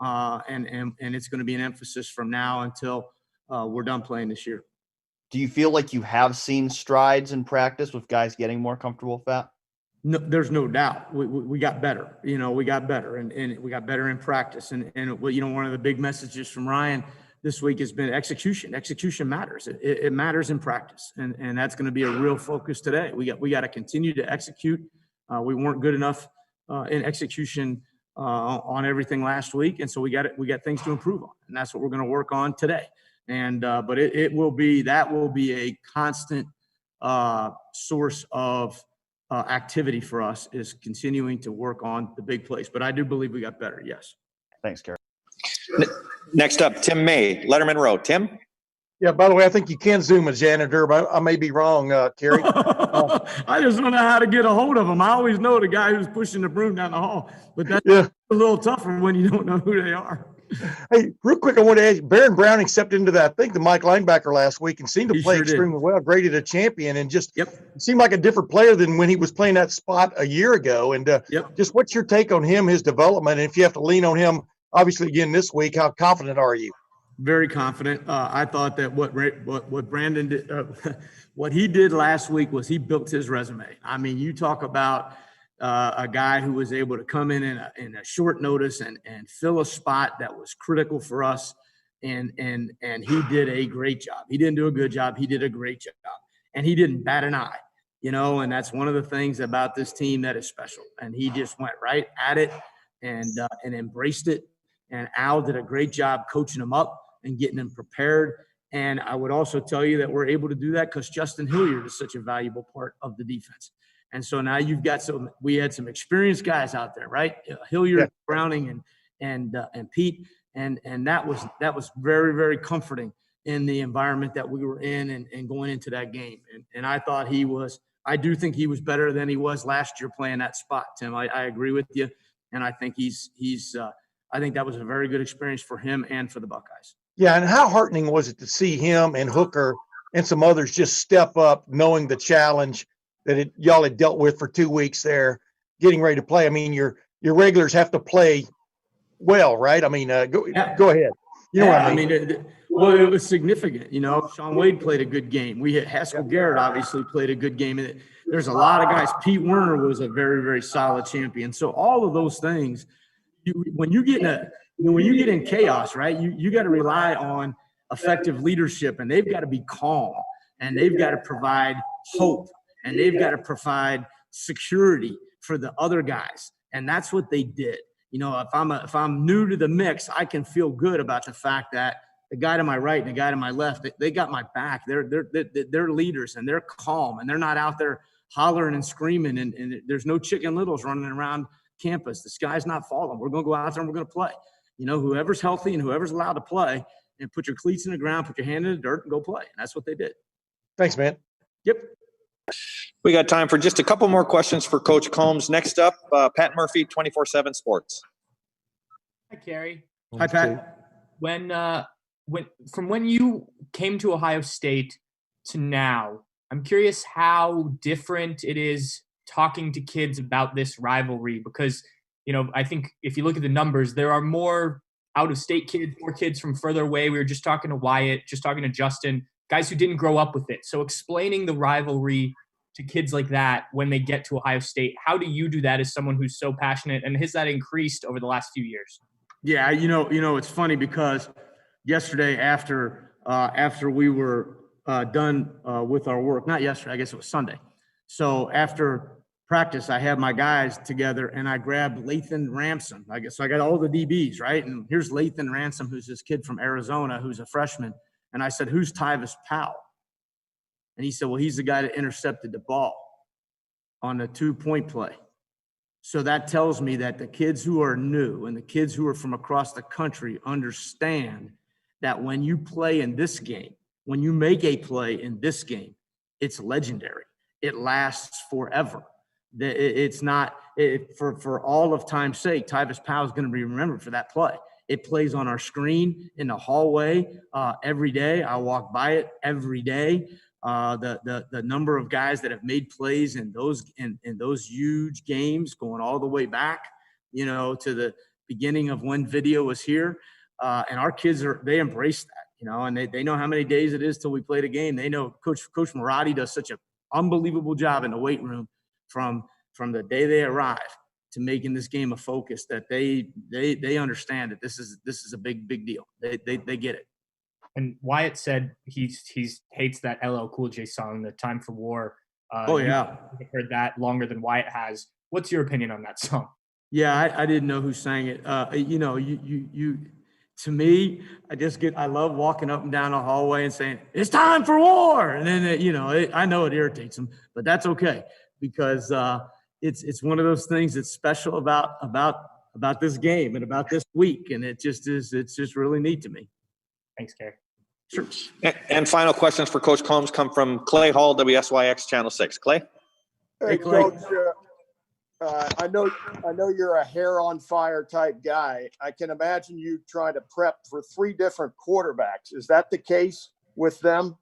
And it's going to be an emphasis from now until we're done playing this year. Do you feel like you have seen strides in practice with guys getting more comfortable with that? No, there's no doubt. We got better. We got better, and we got better in practice. And one of the big messages from Ryan this week has been execution. Execution matters. It matters in practice, and that's going to be a real focus today. We got to continue to execute. We weren't good enough in execution on everything last week, and so we got things to improve on, and that's what we're going to work on today. And but that will be a constant source of activity for us, is continuing to work on the big plays. But I do believe we got better. Yes. Thanks, Kerry. Next up, Tim May, Lettermen Row. Tim? Yeah, by the way, I think you can Zoom a janitor, but I may be wrong, Kerry. I just don't know how to get a hold of them. I always know the guy who's pushing the broom down the hall, but that's a little tougher when you don't know who they are. Hey, real quick, I want to ask you, Baron Browning stepped into that, I think, the Mike linebacker last week and seemed to play extremely well, graded a champion, and just seemed like a different player than when he was playing that spot a year ago. And just what's your take on him, his development? And if you have to lean on him, obviously, again this week, how confident are you? Very confident. I thought that what Brandon did, what he did last week was he built his resume. I mean, you talk about a guy who was able to come in a short notice and fill a spot that was critical for us, and he did a great job. He didn't do a good job. He did a great job, and he didn't bat an eye. And that's one of the things about this team that is special. And he just went right at it and embraced it. And Al did a great job coaching him up and getting him prepared. And I would also tell you that we're able to do that because Justin Hilliard is such a valuable part of the defense. And so now you've got we had some experienced guys out there, right? Hilliard, yeah. Browning, and Pete. And that was very, very comforting in the environment that we were in and going into that game. And I thought I do think he was better than he was last year playing that spot, Tim. I agree with you. And I think I think that was a very good experience for him and for the Buckeyes. Yeah, and how heartening was it to see him and Hooker and some others just step up, knowing the challenge that y'all had dealt with for 2 weeks there, getting ready to play. I mean, your regulars have to play well, right? I mean, go ahead. You know what I mean? It was significant. Shaun Wade played a good game. We had Haskell Garrett obviously played a good game. And there's a lot of guys. Pete Werner was a very, very solid champion. So all of those things, when you get in chaos, right, you got to rely on effective leadership, and they've got to be calm, and they've got to provide hope, and they've got to provide security for the other guys. And that's what they did. If I'm new to the mix, I can feel good about the fact that the guy to my right and the guy to my left, they got my back. They're leaders, and they're calm, and they're not out there hollering and screaming, and there's no Chicken Littles running around campus. The sky's not falling. We're going to go out there and we're going to play. Whoever's healthy and whoever's allowed to play, and put your cleats in the ground, put your hand in the dirt, and go play. And that's what they did. Thanks, man. Yep. We got time for just a couple more questions for Coach Combs. Next up, Pat Murphy, 24/7 Sports. Hi, Kerry. Hi, Pat. From when you came to Ohio State to now, I'm curious how different it is talking to kids about this rivalry, because I think if you look at the numbers, there are more out-of-state kids, more kids from further away. We were just talking to Wyatt, just talking to Justin, guys who didn't grow up with it. So explaining the rivalry to kids like that when they get to Ohio State, how do you do that as someone who's so passionate, and has that increased over the last few years? Yeah, it's funny because yesterday after we were done with our work, not yesterday, I guess it was Sunday. So after practice, I had my guys together, and I grabbed Lathan Ransom. I got all the DBs, right? And here's Lathan Ransom, who's this kid from Arizona, who's a freshman. And I said, "Who's Tyvis Powell?" And he said, "Well, he's the guy that intercepted the ball on the 2-point play." So that tells me that the kids who are new and the kids who are from across the country understand that when you play in this game, when you make a play in this game, it's legendary. It lasts forever. It's not for all of time's sake. Tyvis Powell is going to be remembered for that play. It plays on our screen in the hallway every day. I walk by it every day. The number of guys that have made plays in those huge games, going all the way back, to the beginning of when video was here, and our kids they embrace that, and they know how many days it is till we play the game. They know Coach Marotti does such an unbelievable job in the weight room from the day they arrive to making this game a focus, that they understand that this is a big deal. They get it. And Wyatt said he hates that LL Cool J song, "The Time for War." Oh yeah, I've heard that longer than Wyatt has. What's your opinion on that song? Yeah, I didn't know who sang it. To me, I love walking up and down the hallway and saying, "It's time for war," and then I know it irritates them, but that's okay, because it's one of those things that's special about this game and about this week, and it's just really neat to me. Thanks, Kerry. Sure. And final questions for Coach Combs come from Clay Hall, WSYX Channel 6. Clay? Hey, Coach, I know you're a hair on fire type guy. I can imagine you trying to prep for 3 different quarterbacks. Is that the case with them?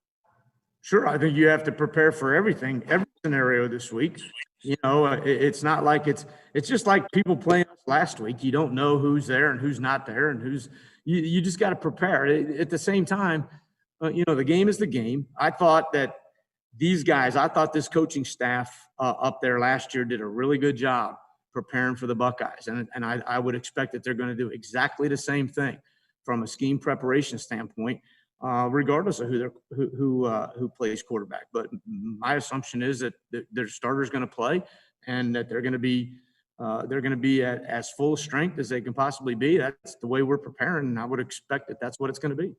Sure. I think you have to prepare for every scenario this week. It's not like it's just like people playing us last week. You don't know who's there and who's not there, and who's, you just got to prepare. At the same time, the game is the game. I thought that I thought this coaching staff up there last year did a really good job preparing for the Buckeyes. And I would expect that they're going to do exactly the same thing from a scheme preparation standpoint, regardless of who plays quarterback. But my assumption is that their starter's going to play and that they're going to be at as full strength as they can possibly be. That's the way we're preparing, and I would expect that that's what it's going to be.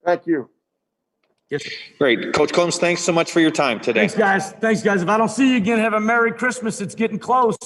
Thank you. Yes, sir. Great. Coach Combs, thanks so much for your time today. Thanks, guys. If I don't see you again, have a Merry Christmas. It's getting close.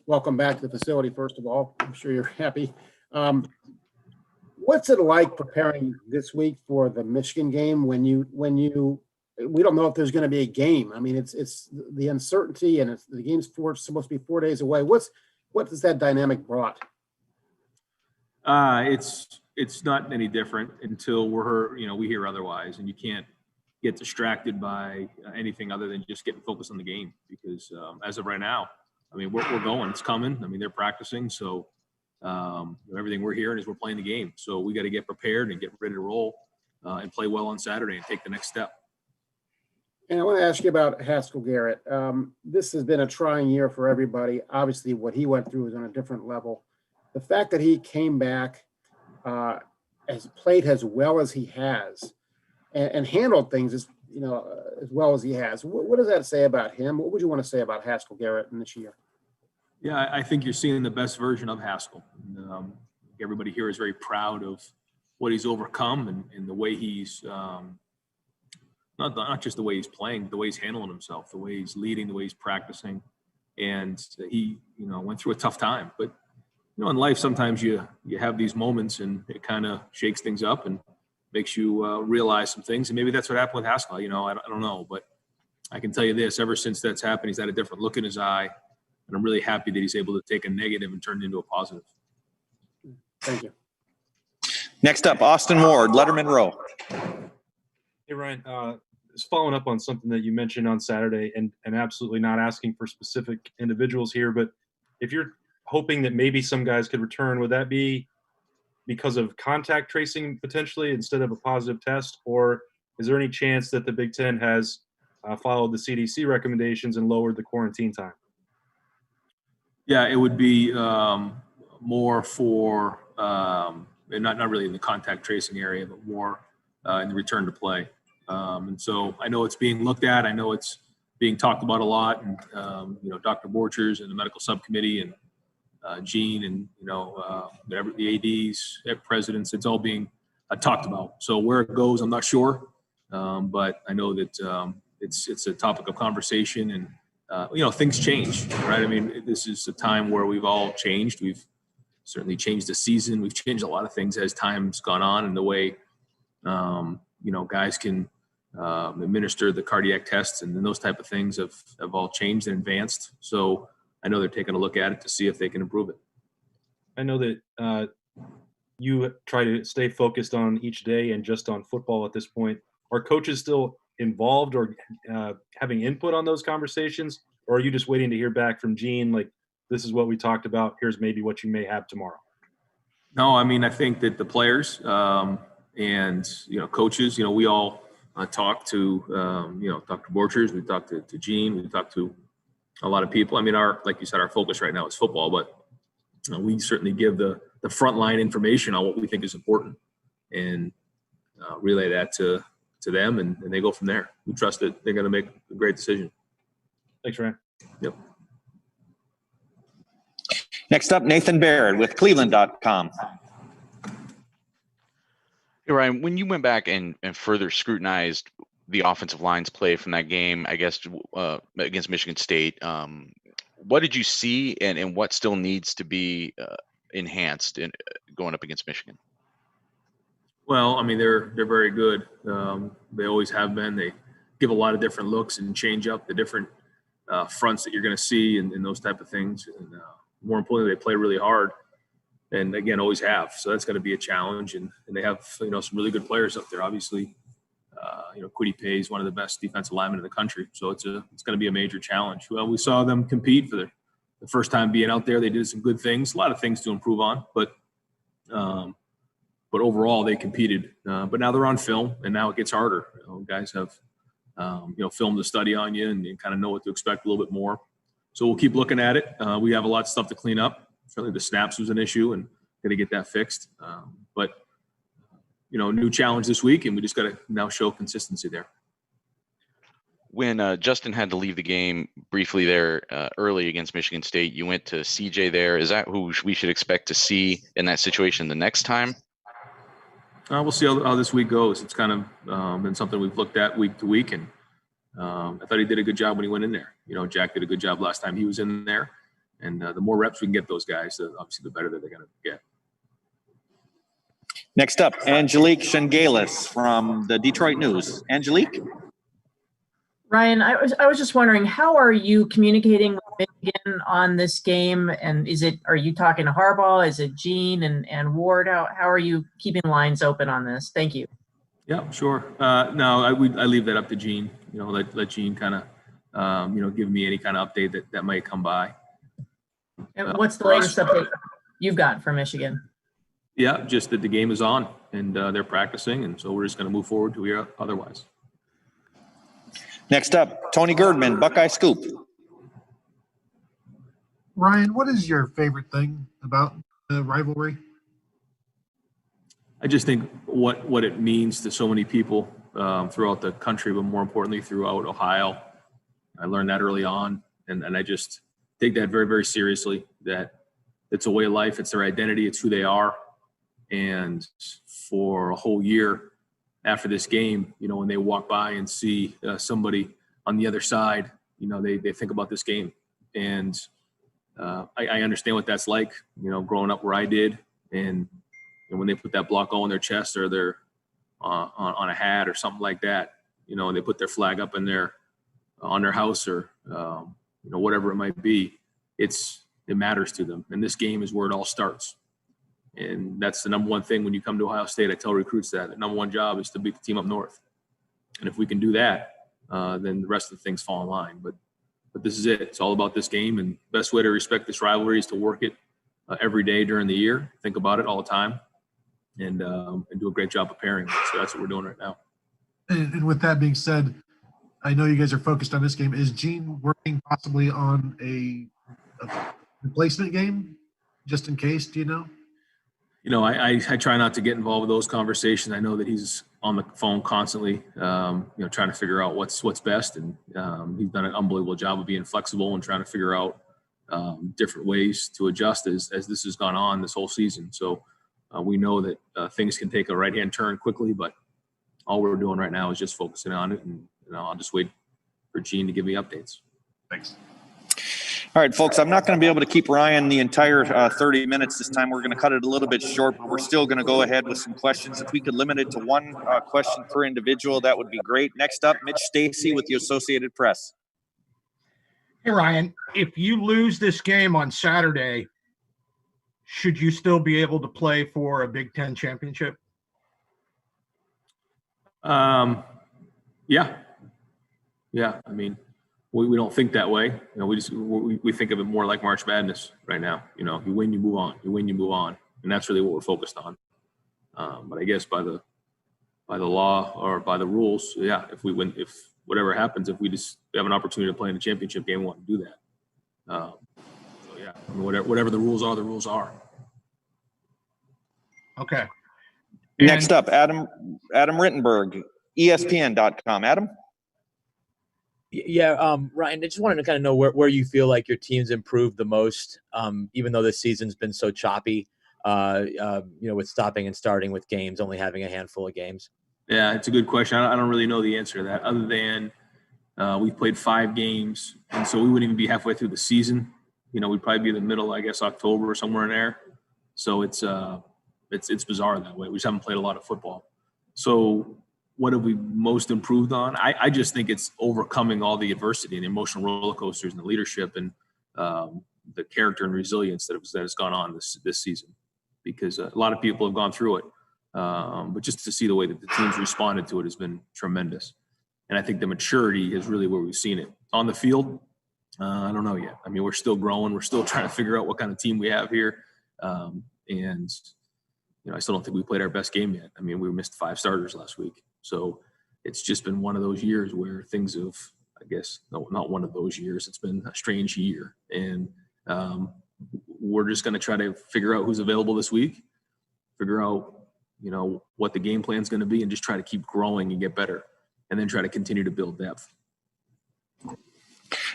Welcome back to the facility, first of all. I'm sure you're happy. What's it like preparing this week for the Michigan game when we don't know if there's going to be a game? I mean, it's the uncertainty, and the game's supposed to be 4 days away. What has that dynamic brought? It's not any different until we hear otherwise, and you can't get distracted by anything other than just getting focused on the game, because as of right now, I mean, we're going, it's coming. I mean, they're practicing. So everything we're hearing is we're playing the game. So we got to get prepared and get ready to roll and play well on Saturday and take the next step. And I want to ask you about Haskell Garrett. This has been a trying year for everybody. Obviously, what he went through is on a different level. The fact that he came back, has played as well as he has, and handled things as well as he has. What does that say about him? What would you want to say about Haskell Garrett in this year? Yeah, I think you're seeing the best version of Haskell. Everybody here is very proud of what he's overcome and the way he's not just the way he's playing, but the way he's handling himself, the way he's leading, the way he's practicing. And he, went through a tough time. But, in life, sometimes you have these moments and it kind of shakes things up and makes you realize some things. And maybe that's what happened with Haskell. I don't know. But I can tell you this, ever since that's happened, he's had a different look in his eye. And I'm really happy that he's able to take a negative and turn it into a positive. Thank you. Next up, Austin Ward, Lettermen Row. Hey, Ryan, just following up on something that you mentioned on Saturday, and absolutely not asking for specific individuals here, but if you're hoping that maybe some guys could return, would that be because of contact tracing potentially instead of a positive test? Or is there any chance that the Big Ten has followed the CDC recommendations and lowered the quarantine time? Yeah, it would be more for and not really in the contact tracing area, but more in the return to play. And so I know it's being looked at. I know it's being talked about a lot. And, Dr. Borchers and the medical subcommittee and Gene and, the ADs, presidents, it's all being talked about. So where it goes, I'm not sure. But I know that it's a topic of conversation, and things change, right? I mean, this is a time where we've all changed. We've certainly changed the season. We've changed a lot of things as time's gone on, and the way guys can administer the cardiac tests and those type of things have all changed and advanced. So I know they're taking a look at it to see if they can improve it. I know that you try to stay focused on each day and just on football at this point. Are coaches still involved or having input on those conversations, or are you just waiting to hear back from Gene, like, this is what we talked about, here's maybe what you may have tomorrow? No, I mean, I think that the players and coaches, we all talk to Dr. Borchers, we talk to Gene, we talk to a lot of people. I mean, like you said, our focus right now is football, but we certainly give the frontline information on what we think is important and relay that to them, and they go from there. We trust that they're going to make a great decision. Thanks, Ryan. Yep. Next up, Nathan Baird with Cleveland.com. Hey, Ryan, when you went back and further scrutinized the offensive line's play from that game, I guess, against Michigan State, what did you see and what still needs to be enhanced in going up against Michigan? Well, I mean, they're very good. They always have been. They give a lot of different looks and change up the different fronts that you're going to see and those type of things. And more importantly, they play really hard, and again, always have. So that's going to be a challenge. And they have some really good players up there. Obviously, Kwity Paye is one of the best defensive linemen in the country. So it's going to be a major challenge. Well, we saw them compete for the first time being out there. They did some good things, a lot of things to improve on, but overall they competed. But now they're on film, and now it gets harder. Guys have film to study on you and kind of know what to expect a little bit more. So we'll keep looking at it. We have a lot of stuff to clean up. Certainly the snaps was an issue, and going to get that fixed. But new challenge this week, and we just got to now show consistency there. When Justin had to leave the game briefly there early against Michigan State, you went to CJ there. Is that who we should expect to see in that situation the next time? We'll see how this week goes. It's kind of been something we've looked at week to week, and I thought he did a good job when he went in there. Jack did a good job last time he was in there, and the more reps we can get those guys, obviously the better that they're going to get. Next up, Angelique Shengalis from the Detroit News. Angelique? Ryan, I was just wondering, how are you communicating with Michigan on this game? And are you talking to Harbaugh? Is it Gene and Ward? How are you keeping lines open on this? Thank you. Yeah, sure. No, I leave that up to Gene. Let Gene kind of, give me any kind of update that might come by. And what's the latest update you've got for Michigan? Yeah, just that the game is on and they're practicing, and so we're just going to move forward to here otherwise. Next up, Tony Girdman, Buckeye Scoop. Ryan, what is your favorite thing about the rivalry? I just think what it means to so many people throughout the country, but more importantly throughout Ohio. I learned that early on, and I just take that very, very seriously, that it's a way of life, it's their identity, it's who they are. And for a whole year after this game, when they walk by and see somebody on the other side, they think about this game. And I understand what that's like, growing up where I did. And when they put that block on their chest, or they're on a hat or something like that, and they put their flag up on their house, or whatever it might be, it matters to them. And this game is where it all starts. And that's the number one thing when you come to Ohio State. I tell recruits that the number one job is to beat the team up north. And if we can do that, then the rest of the things fall in line. But this is it. It's all about this game. And the best way to respect this rivalry is to work it every day during the year. Think about it all the time, and do a great job preparing. So that's what we're doing right now. And with that being said, I know you guys are focused on this game. Is Gene working possibly on a replacement game, just in case? Do you know? I try not to get involved with those conversations. I know that he's on the phone constantly, trying to figure out what's best. And he's done an unbelievable job of being flexible and trying to figure out different ways to adjust as this has gone on this whole season. So we know that things can take a right-hand turn quickly, but all we're doing right now is just focusing on it. And I'll just wait for Gene to give me updates. Thanks. All right, folks, I'm not going to be able to keep Ryan the entire 30 minutes this time. We're going to cut it a little bit short, but we're still going to go ahead with some questions. If we could limit it to one question per individual, that would be great. Next up, Mitch Stacy with the Associated Press. Hey, Ryan, if you lose this game on Saturday, should you still be able to play for a Big Ten championship? Yeah. I mean, we don't think that way. We think of it more like March Madness right now. You win, you move on. You win, you move on, and that's really what we're focused on. But I guess by the law or by the rules, if we win, if whatever happens, if we have an opportunity to play in the championship game, we want to do that. Whatever the rules are. Okay. Next up, Adam Rittenberg, ESPN.com. Adam. Yeah, Ryan, I just wanted to kind of know where you feel like your team's improved the most, even though this season's been so choppy, with stopping and starting with games, only having a handful of games. Yeah, it's a good question. I don't really know the answer to that, other than we've played 5 games, and so we wouldn't even be halfway through the season. We'd probably be in the middle, I guess, October or somewhere in there. So it's bizarre that way. We just haven't played a lot of football. So what have we most improved on? I just think it's overcoming all the adversity and the emotional roller coasters and the leadership and the character and resilience that has gone on this season, because a lot of people have gone through it. But just to see the way that the teams responded to it has been tremendous. And I think the maturity is really where we've seen it. On the field, I don't know yet. I mean, we're still growing. We're still trying to figure out what kind of team we have here. And I still don't think we played our best game yet. I mean, we missed 5 starters last week. So it's just been one of those years where things have, I guess, no, not one of those years. It's been a strange year. And we're just going to try to figure out who's available this week, figure out, what the game plan is going to be, and just try to keep growing and get better, and then try to continue to build depth.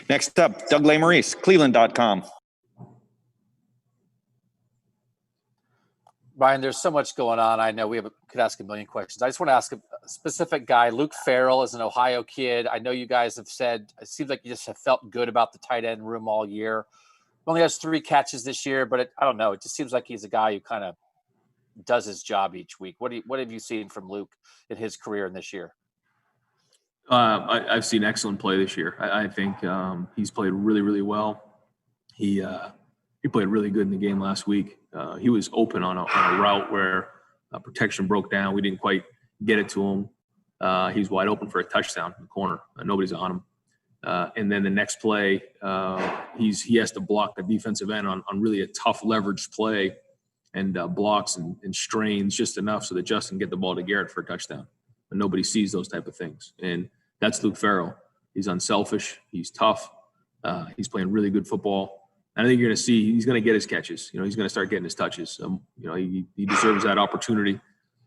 Next up, Doug Lesmerises, Cleveland.com. Ryan, there's so much going on. I know could ask a million questions. I just want to ask a specific guy. Luke Farrell is an Ohio kid. I know you guys have said it seems like you just have felt good about the tight end room all year. Only has 3 catches this year, but I don't know. It just seems like he's a guy who kind of does his job each week. What have you seen from Luke in his career in this year? I've seen excellent play this year. I think he's played really, really well. He played really good in the game last week. He was open on a route where protection broke down. We didn't quite get it to him. He's wide open for a touchdown in the corner. Nobody's on him. And then the next play, he has to block the defensive end on really a tough leverage play, and blocks and strains just enough so that Justin can get the ball to Garrett for a touchdown. But nobody sees those type of things. And that's Luke Farrell. He's unselfish. He's tough. He's playing really good football. And I think you're going to see he's going to get his catches. He's going to start getting his touches. He deserves that opportunity.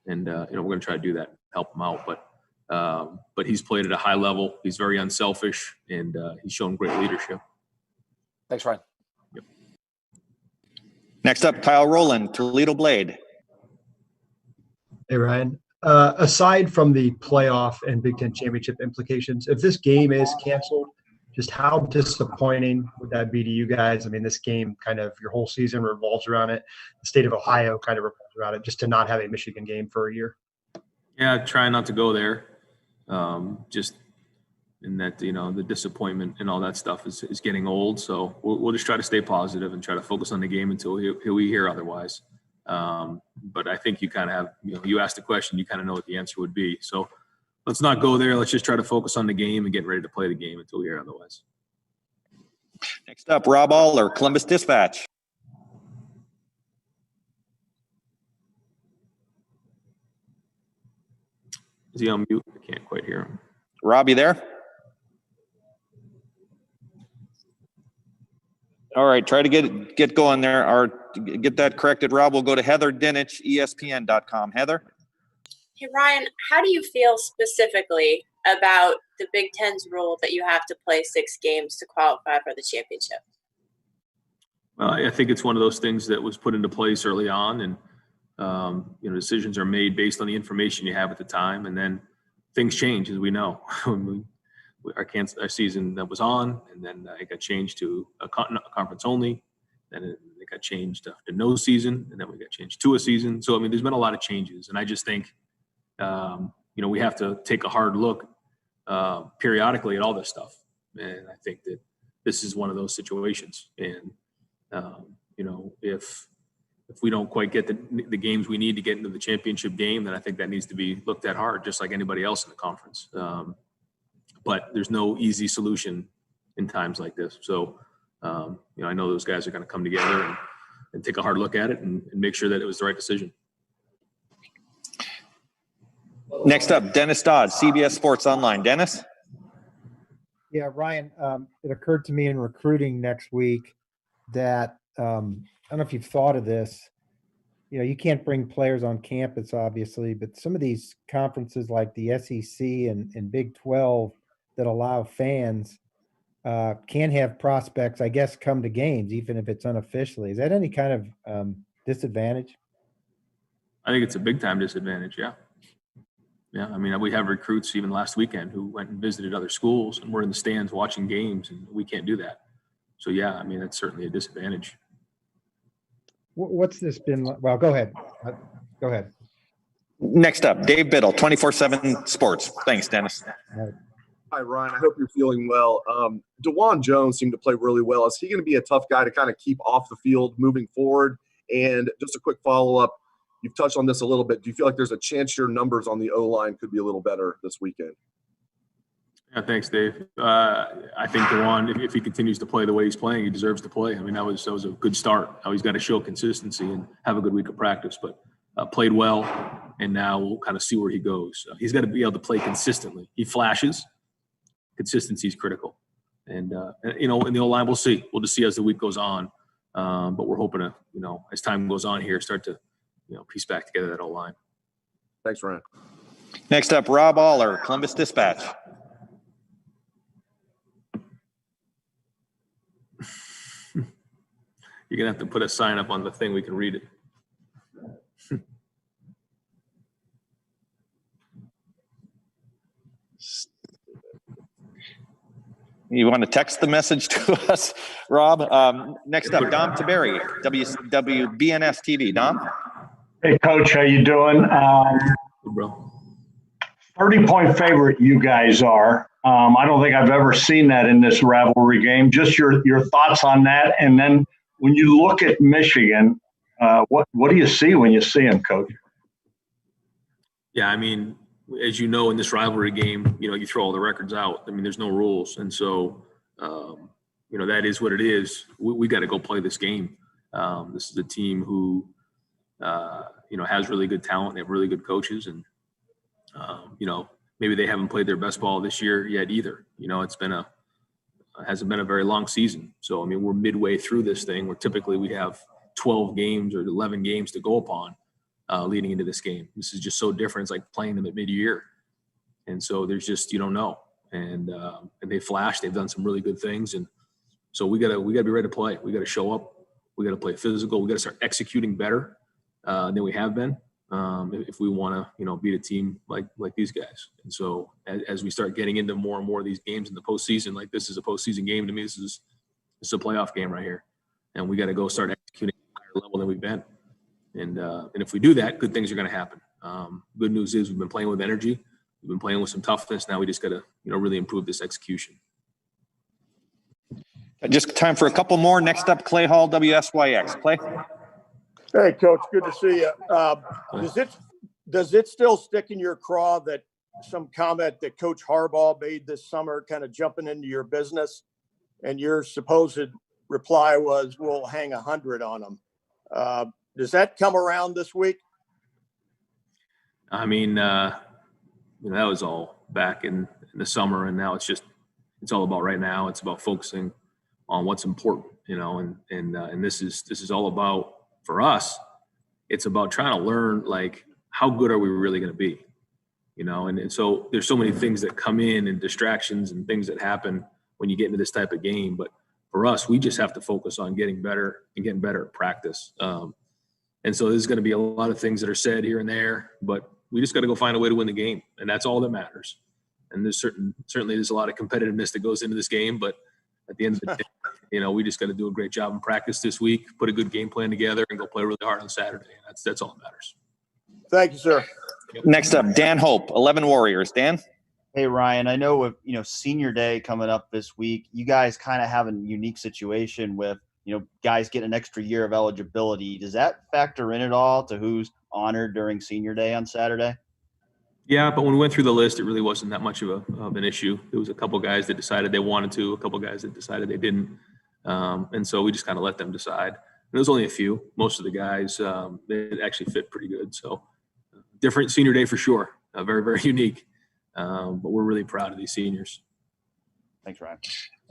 And, we're going to try to do that, help him out. But he's played at a high level. He's very unselfish, and he's shown great leadership. Thanks, Ryan. Yep. Next up, Kyle Rowland, Toledo Blade. Hey, Ryan. Aside from the playoff and Big Ten championship implications, if this game is canceled, just how disappointing would that be to you guys? I mean, this game kind of your whole season revolves around it. The state of Ohio kind of revolves around it, just to not have a Michigan game for a year. Yeah, try not to go there. Just in that, the disappointment and all that stuff is getting old. So we'll just try to stay positive and try to focus on the game until we hear otherwise. But I think you kind of have, you asked the question, you kind of know what the answer would be. So let's not go there. Let's just try to focus on the game and get ready to play the game until we hear otherwise. Next up, Rob Aller, Columbus Dispatch. Is he on mute? I can't quite hear him. Rob, you there? All right, try to get going there, or get that corrected. Rob, we'll go to Heather Dinich, ESPN.com. Heather? Hey, Ryan, how do you feel specifically about the Big Ten's rule that you have to play 6 games to qualify for the championship? I think it's one of those things that was put into place early on, and decisions are made based on the information you have at the time, and then things change, as we know. Our season that was on, and then it got changed to a conference only. Then it got changed to no season, and then we got changed to a season. So, there's been a lot of changes, and I just think, we have to take a hard look periodically at all this stuff. And I think that this is one of those situations. And, if we don't quite get the games we need to get into the championship game, then I think that needs to be looked at hard, just like anybody else in the conference. But there's no easy solution in times like this. So, I know those guys are going to come together and take a hard look at it and make sure that it was the right decision. Next up, Dennis Dodd, CBS Sports Online. Dennis? Yeah, Ryan, it occurred to me in recruiting next week that I don't know if you've thought of this. You can't bring players on campus, obviously, but some of these conferences like the SEC and Big 12 that allow fans can have prospects, I guess, come to games, even if it's unofficially. Is that any kind of disadvantage? I think it's a big time disadvantage. Yeah. Yeah. We have recruits even last weekend who went and visited other schools and were in the stands watching games, and we can't do that. So, yeah, that's certainly a disadvantage. What's this been like? Well, go ahead. Go ahead. Next up, Dave Biddle, 24/7 Sports. Thanks, Dennis. Hi, Ryan. I hope you're feeling well. DeJuan Jones seemed to play really well. Is he going to be a tough guy to kind of keep off the field moving forward? And just a quick follow-up. You've touched on this a little bit. Do you feel like there's a chance your numbers on the O-line could be a little better this weekend? Yeah, thanks, Dave. I think DeJuan, if he continues to play the way he's playing, he deserves to play. That was a good start. Now he's got to show consistency and have a good week of practice, but played well, and now we'll kind of see where he goes. He's got to be able to play consistently. He flashes. Consistency is critical. And, in the O-line, we'll see. We'll just see as the week goes on. But we're hoping to, as time goes on here, start to, piece back together that O-line. Thanks, Ryan. Next up, Rob Aller, Columbus Dispatch. You're going to have to put a sign up on the thing. We can read it. You want to text the message to us, Rob? Next up, Dom Taberi, WBNS TV. Dom? Hey, Coach, how you doing? Bro. 30-point favorite you guys are. I don't think I've ever seen that in this rivalry game. Just your thoughts on that. And then when you look at Michigan, what do you see when you see them, Coach? Yeah, as you know, in this rivalry game, you throw all the records out. There's no rules. And so, that is what it is. We got to go play this game. This is a team who, has really good talent. They have really good coaches. And, maybe they haven't played their best ball this year yet either. Hasn't been a very long season. So, we're midway through this thing where typically we have 12 games or 11 games to go upon. Leading into this game. This is just so different. It's like playing them at mid-year. And so there's just, you don't know. And they flashed. They've done some really good things. And so we gotta be ready to play. We got to show up. We got to play physical. We got to start executing better than we have been if we want to, beat a team like these guys. And so as we start getting into more and more of these games in the postseason, like this is a postseason game to me. This is a playoff game right here. And we got to go start executing at a higher level than we've been. And if we do that, good things are going to happen. Good news is we've been playing with energy. We've been playing with some toughness. Now we just got to, really improve this execution. Just time for a couple more. Next up, Clay Hall, WSYX. Clay? Hey, Coach. Good to see you. Does it still stick in your craw that some comment that Coach Harbaugh made this summer, kind of jumping into your business, and your supposed reply was, "We'll hang 100 on them." Does that come around this week? That was all back in the summer, and now it's all about right now. It's about focusing on what's important. and this is all about, for us, it's about trying to learn, like, how good are we really going to be, and so there's so many things that come in and distractions and things that happen when you get into this type of game. But for us, we just have to focus on getting better at practice. And so there's going to be a lot of things that are said here and there, but we just got to go find a way to win the game. And that's all that matters. And there's certainly there's a lot of competitiveness that goes into this game, but at the end of the day, we just got to do a great job in practice this week, put a good game plan together, and go play really hard on Saturday. And that's all that matters. Thank you, sir. Next up, Dan Hope, 11 Warriors. Dan? Hey, Ryan, I know with, senior day coming up this week, you guys kind of have a unique situation with, guys getting an extra year of eligibility. Does that factor in at all to who's honored during senior day on Saturday? Yeah, but when we went through the list, it really wasn't that much of an issue. There was a couple guys that decided they wanted to, a couple guys that decided they didn't. And so we just kind of let them decide. And it was only a few. Most of the guys, they actually fit pretty good. So different senior day for sure. Very, very unique. But we're really proud of these seniors. Thanks, Ryan.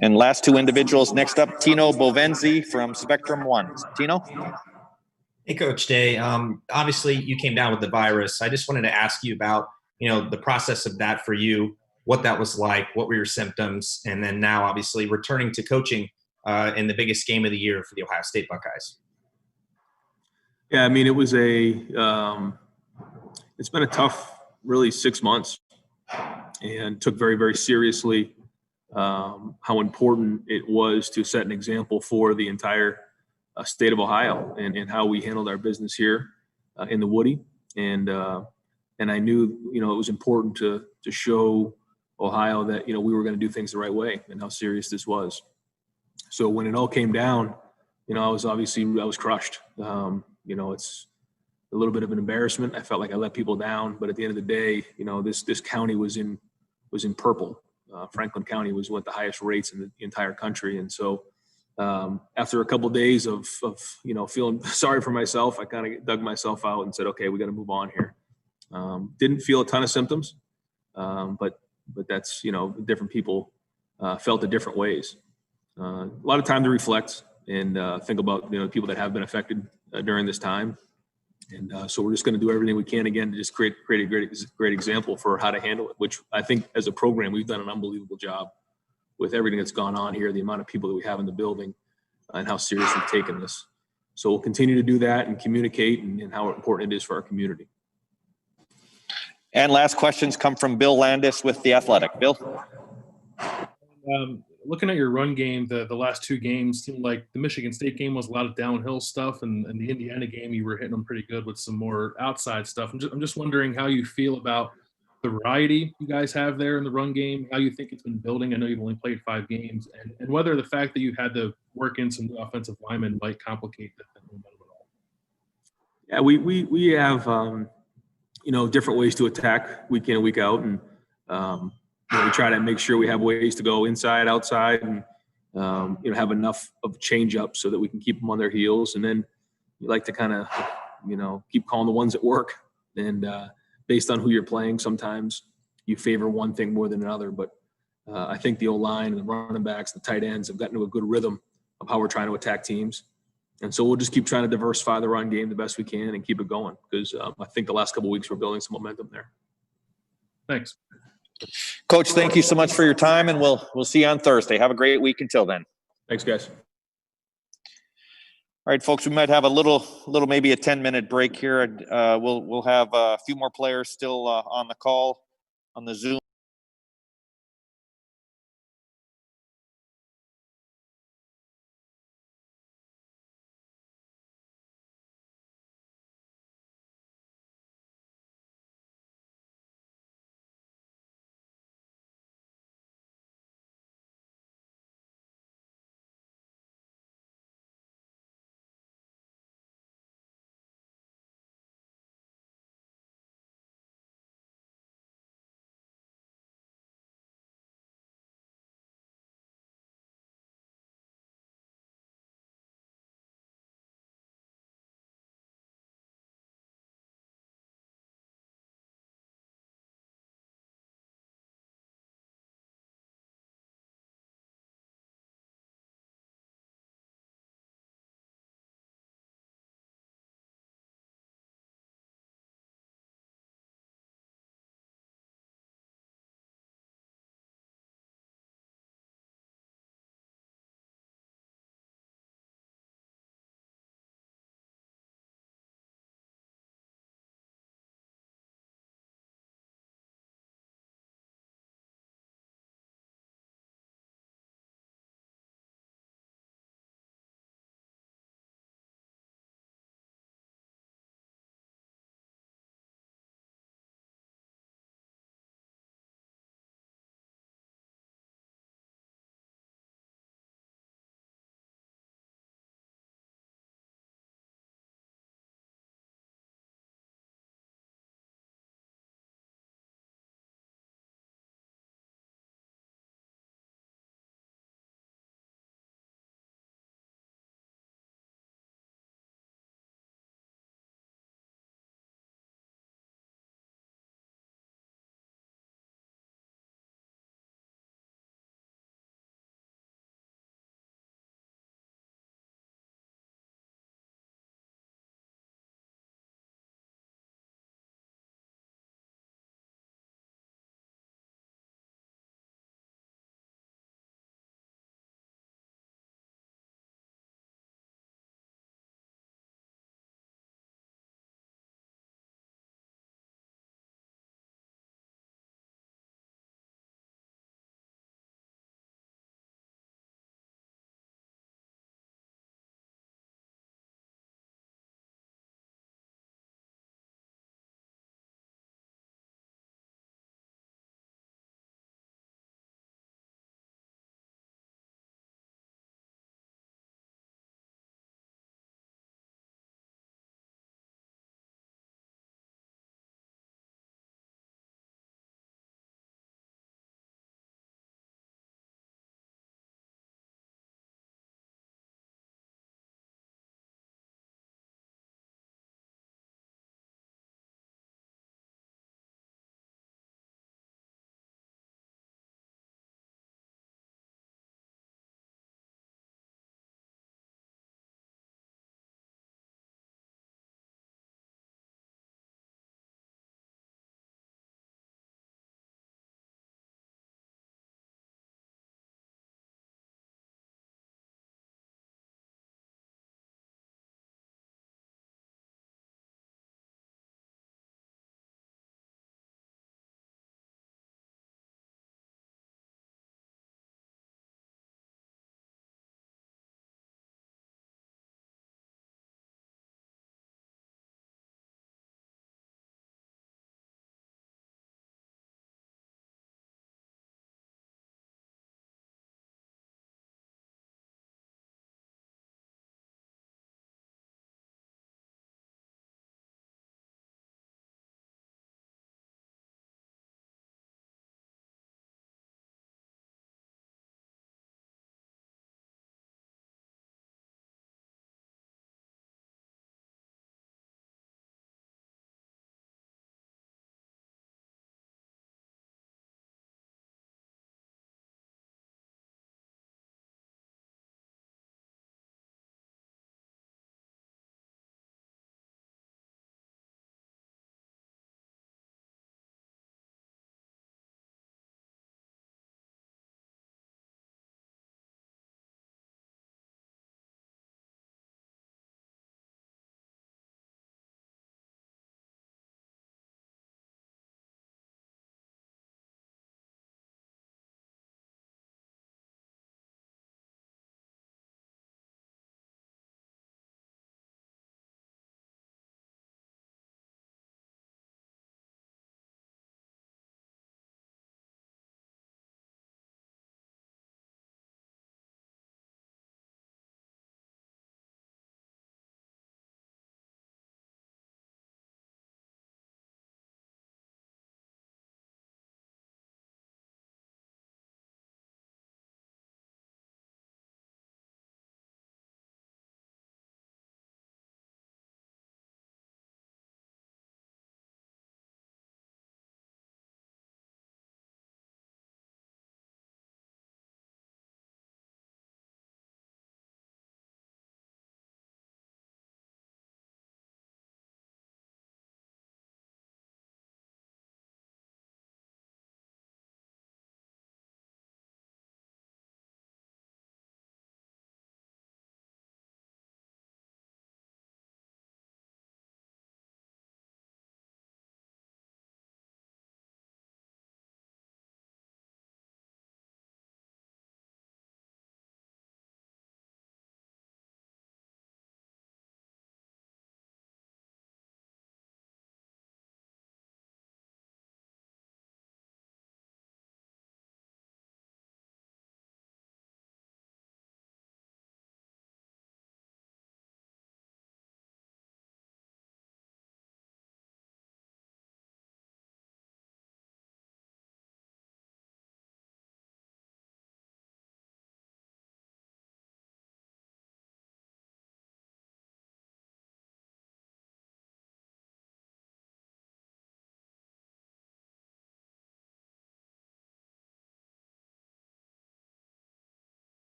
And last two individuals. Next up, Tino Bovenzi from Spectrum One. Tino? Hey, Coach Day. Obviously, you came down with the virus. I just wanted to ask you about, the process of that for you, what that was like, what were your symptoms, and then now, obviously, returning to coaching in the biggest game of the year for the Ohio State Buckeyes. Yeah, I mean, it was it's been a tough, really, 6 months, and took very, very seriously how important it was to set an example for the entire state of Ohio and how we handled our business here in the Woody. And I knew, it was important to show Ohio that, we were going to do things the right way and how serious this was. So when it all came down, I was crushed. It's a little bit of an embarrassment. I felt like I let people down, but at the end of the day, this county was in purple. Franklin County was one of the highest rates in the entire country. And so after a couple of days of feeling sorry for myself, I kind of dug myself out and said, okay, we got to move on here. Didn't feel a ton of symptoms, but that's, different people felt it different ways. A lot of time to reflect and think about, people that have been affected during this time. And so we're just going to do everything we can again to just create a great example for how to handle it, which I think as a program, we've done an unbelievable job with everything that's gone on here, the amount of people that we have in the building and how serious we've taken this. So we'll continue to do that and communicate and how important it is for our community. And last questions come from Bill Landis with The Athletic. Bill? Looking at your run game, the last two games seemed like the Michigan State game was a lot of downhill stuff, and the Indiana game you were hitting them pretty good with some more outside stuff. I'm just wondering how you feel about the variety you guys have there in the run game, how you think it's been building. I know you've only played 5 games, and whether the fact that you've had to work in some offensive linemen might complicate that momentum at all. Yeah, we have different ways to attack week in and week out, and we try to make sure we have ways to go inside, outside, and have enough of change up so that we can keep them on their heels. And then you like to kind of keep calling the ones that work. And based on who you're playing, sometimes you favor one thing more than another. But I think the O-line and the running backs, the tight ends have gotten to a good rhythm of how we're trying to attack teams. And so we'll just keep trying to diversify the run game the best we can and keep it going, because I think the last couple of weeks we're building some momentum there. Thanks. Coach, thank you so much for your time, and we'll see you on Thursday. Have a great week until then. Thanks, guys. All right, folks, we might have a little maybe a 10-minute break here. We'll have a few more players still on the call on the Zoom.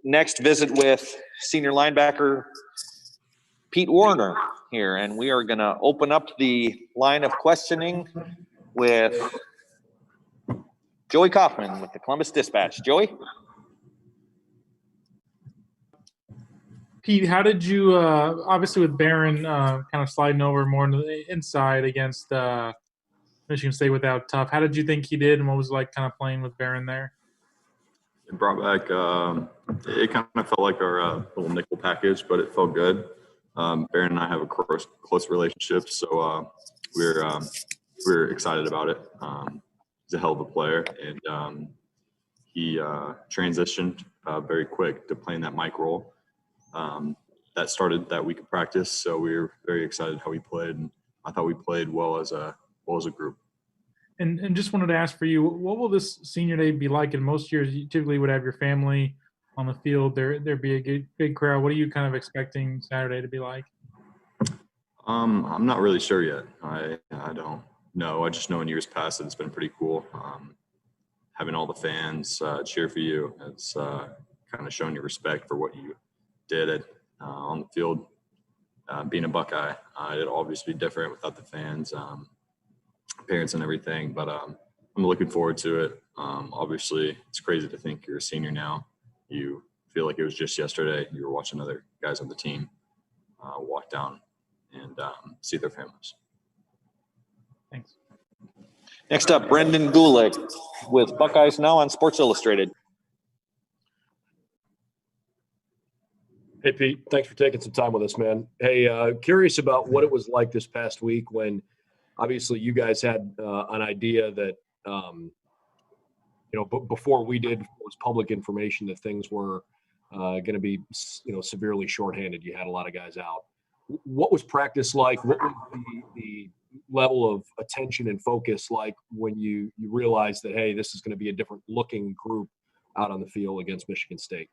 next visit with senior linebacker Pete Werner here, and we are going to open up the line of questioning with Joey Kaufman with the Columbus Dispatch. Joey? Pete, how did you, obviously with Barron kind of sliding over more into the inside against Michigan State without Tough, how did you think he did, and what was it like kind of playing with Barron there? It brought back, it kind of felt like our little nickel package, but it felt good. Barron and I have a close relationship, so we're excited about it. He's a hell of a player, and he transitioned very quick to playing that Mike role. That started that week of practice, so we were very excited how he played, and I thought we played well as a group. And just wanted to ask for you, what will this senior day be like? In most years, you typically would have your family on the field. There'd be a big crowd. What are you kind of expecting Saturday to be like? I'm not really sure yet. I don't know. I just know in years past that it's been pretty cool. Having all the fans cheer for you, it's kind of showing you respect for what you did on the field. Being a Buckeye, it'll obviously be different without the fans, parents and everything, but I'm looking forward to it. Obviously, it's crazy to think you're a senior now. You feel like it was just yesterday. You were watching other guys on the team walk down and see their families. Thanks. Next up, Brendan Gulick with Buckeyes Now on Sports Illustrated. Hey, Pete, thanks for taking some time with us, man. Hey, curious about what it was like this past week when obviously you guys had an idea that, before we did, it was public information that things were going to be, severely shorthanded. You had a lot of guys out. What was practice like? What was the level of attention and focus like when you realized that, hey, this is going to be a different looking group out on the field against Michigan State?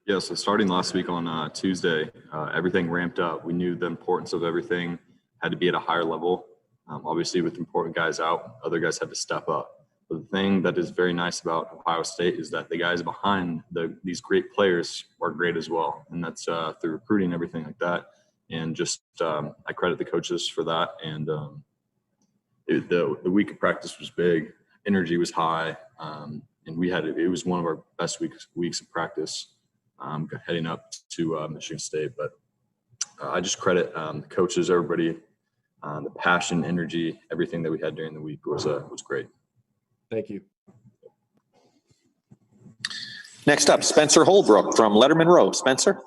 Yeah, so starting last week on Tuesday, everything ramped up. We knew the importance of everything had to be at a higher level. Obviously, with important guys out, other guys had to step up. But the thing that is very nice about Ohio State is that the guys behind these great players are great as well. And that's through recruiting and everything like that. And just I credit the coaches for that. And the week of practice was big. Energy was high. And it was one of our best weeks of practice. Heading up to Michigan State, but I just credit the coaches, everybody, the passion, energy, everything that we had during the week was great. Thank you. Next up, Spencer Holbrook from Lettermen Row. Spencer.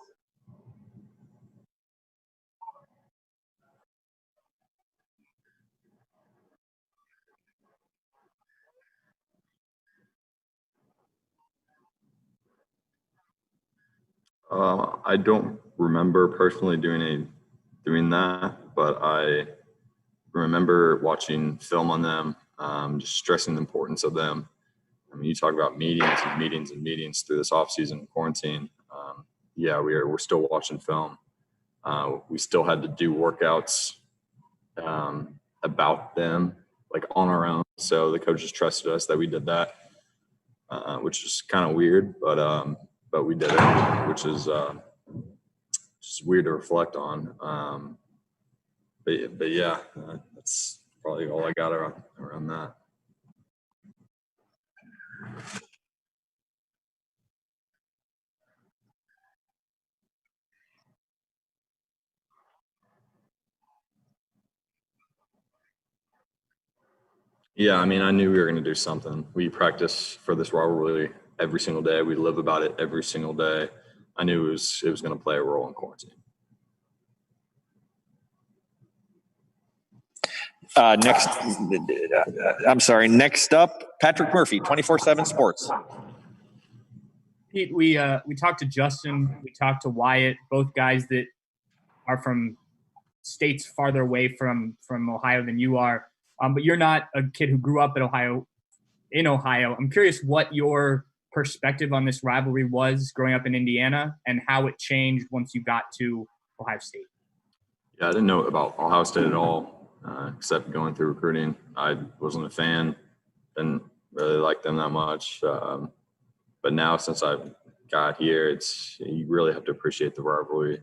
I don't remember personally doing that, but I remember watching film on them, just stressing the importance of them. I mean, you talk about meetings and meetings and meetings through this offseason quarantine. We're still watching film. We still had to do workouts about them, like on our own. So the coaches trusted us that we did that, which is kind of weird, but we did it, which is just weird to reflect on. But yeah, that's probably all I got around that. Yeah, I mean, I knew we were going to do something. We practice for this rivalry every single day. We live about it every single day. I knew it was going to play a role in quarantine. Next up, Patrick Murphy, 24/7 Sports. Pete, we talked to Justin, we talked to Wyatt, both guys that are from states farther away from Ohio than you are. But you're not a kid who grew up in Ohio. I'm curious what your perspective on this rivalry was growing up in Indiana and how it changed once you got to Ohio State. Yeah, I didn't know about Ohio State at all, except going through recruiting. I wasn't a fan, didn't really like them that much. But now since I've got here, you really have to appreciate the rivalry,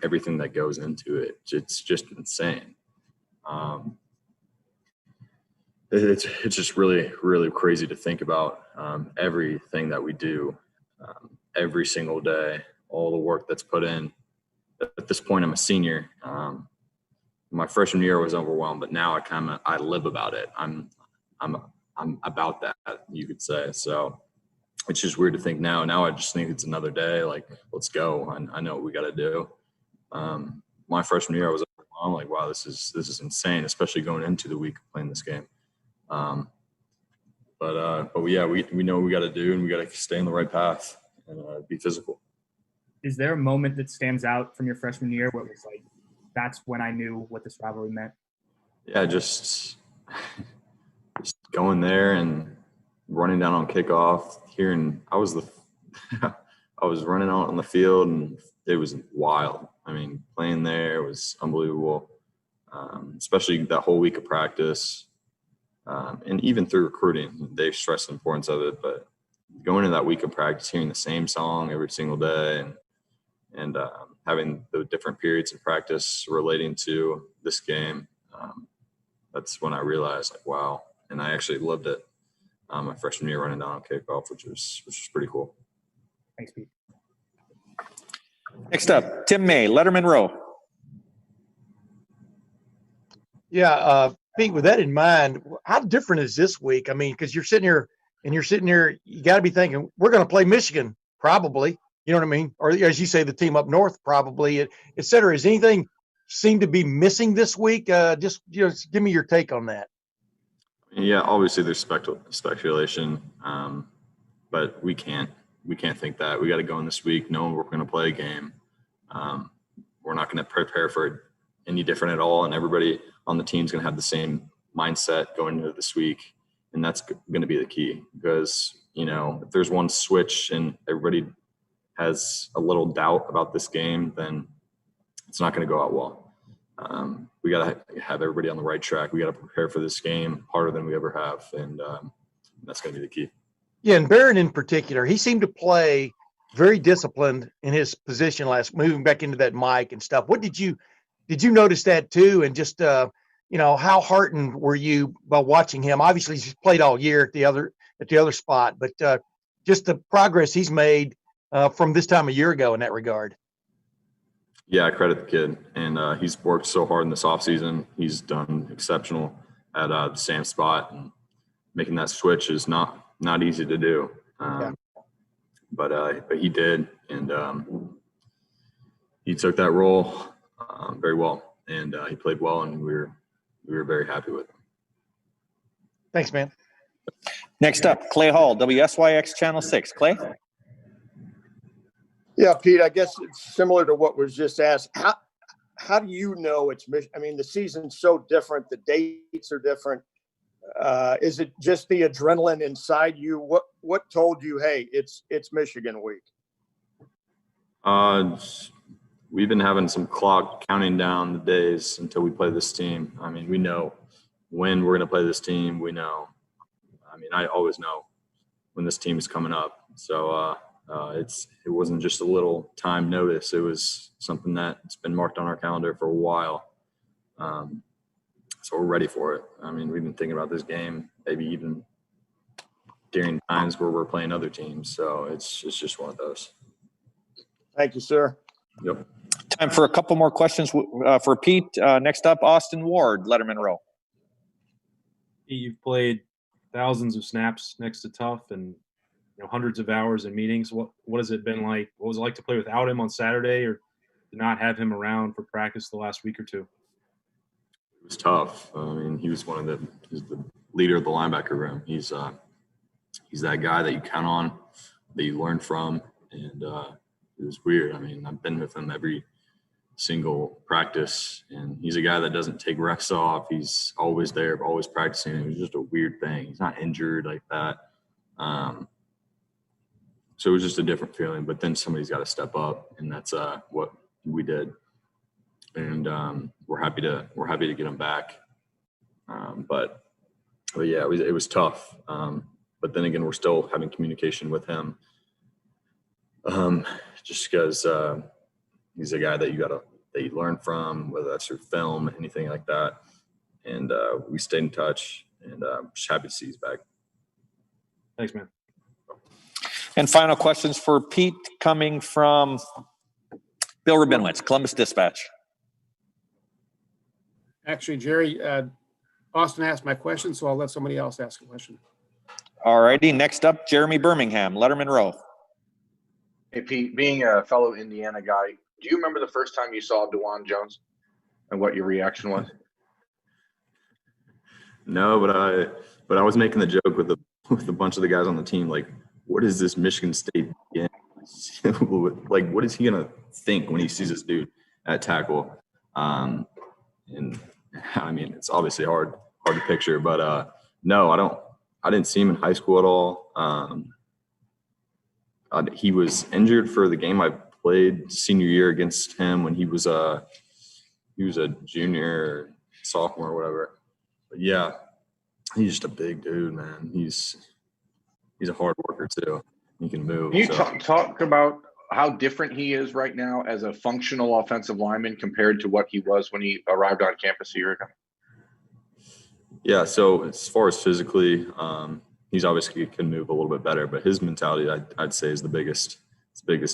everything that goes into it. It's just insane. It's just really, really crazy to think about everything that we do every single day, all the work that's put in. At this point, I'm a senior. My freshman year was overwhelmed, but now I live about it. I'm about that, you could say. So it's just weird to think now. Now I just think it's another day. Like, let's go. I know what we got to do. My freshman year, I was overwhelmed. Like, wow, this is insane, especially going into the week of playing this game. But yeah, we know what we got to do, and we got to stay on the right path and be physical. Is there a moment that stands out from your freshman year where it was like, that's when I knew what this rivalry meant? Yeah, just going there and running down on kickoff. I was running out on the field, and it was wild. I mean, playing there was unbelievable, especially that whole week of practice. And even through recruiting, they've stressed the importance of it. But going into that week of practice, hearing the same song every single day, and having the different periods of practice relating to this game, that's when I realized, like, wow. And I actually loved it my freshman year running down on kickoff, which was pretty cool. Thanks, Pete. Next up, Tim May, Lettermen Row. Yeah, Pete, with that in mind, how different is this week? I mean, because you're sitting here, you got to be thinking, we're going to play Michigan, probably. You know what I mean? Or as you say, the team up north, probably, et cetera. Is anything seem to be missing this week? Just give me your take on that. Yeah, obviously there's speculation, but we can't think that. We got to go in this week knowing we're going to play a game. We're not going to prepare for it any different at all, and everybody on the team is going to have the same mindset going into this week, and that's going to be the key. Because if there's one switch and everybody has a little doubt about this game, then it's not going to go out well. We got to have everybody on the right track. We got to prepare for this game harder than we ever have, and that's going to be the key. Yeah, and Barron in particular, he seemed to play very disciplined in his position moving back into that mic and stuff. What did you notice that too? And just how heartened were you by watching him? Obviously, he's played all year at the other spot, but just the progress he's made from this time a year ago in that regard. Yeah, I credit the kid, and he's worked so hard in this offseason. He's done exceptional at the same spot, and making that switch is not easy to do. But he did, and he took that role very well, and he played well, and we were very happy with him. Thanks, man. Next up, Clay Hall, WSYX Channel 6. Clay? Yeah, Pete, I guess it's similar to what was just asked. How do you know it's Michigan? I mean, the season's so different. The dates are different. Is it just the adrenaline inside you? What told you, hey, it's Michigan week? We've been having some clock counting down the days until we play this team. I mean, we know when we're going to play this team. We know. I mean, I always know when this team is coming up. So it wasn't just a little time notice. It was something that's been marked on our calendar for a while. So we're ready for it. I mean, we've been thinking about this game, maybe even during times where we're playing other teams. So it's just one of those. Thank you, sir. Yep. Time for a couple more questions for Pete. Next up, Austin Ward, Lettermen Row. You've played thousands of snaps next to Tough and hundreds of hours in meetings. What has it been like? What was it like to play without him on Saturday, or to not have him around for practice the last week or two? It was tough. I mean, he's the leader of the linebacker room. He's that guy that you count on, that you learn from, and it was weird. I mean, I've been with him every single practice, and he's a guy that doesn't take reps off. He's always there, always practicing. It was just a weird thing. He's not injured like that. So it was just a different feeling, but then somebody's got to step up, and that's what we did. And we're happy to get him back. But yeah, it was tough. But then again, we're still having communication with him Just because he's a guy that you learn from, whether that's through film, anything like that. And we stayed in touch, and I'm just happy to see he's back. Thanks, man. And final questions for Pete coming from Bill Rabinowitz, Columbus Dispatch. Actually, Jerry, Austin asked my question, so I'll let somebody else ask a question. All righty. Next up, Jeremy Birmingham, Lettermen Row. Hey, Pete, being a fellow Indiana guy, do you remember the first time you saw DeJuan Jones and what your reaction was? No, but I was making the joke with a bunch of the guys on the team, like, what is this Michigan State game? Like, what is he gonna think when he sees this dude at tackle? And I mean, it's obviously hard to picture, but no, I didn't see him in high school at all. He was injured for the game I played senior year against him when he was a junior, sophomore, or whatever. But yeah, he's just a big dude, man. He's a hard worker too. He can move. Can you talk about how different he is right now as a functional offensive lineman compared to what he was when he arrived on campus a year ago? Yeah, so as far as physically, he's obviously can move a little bit better, but his mentality, I'd say, is the biggest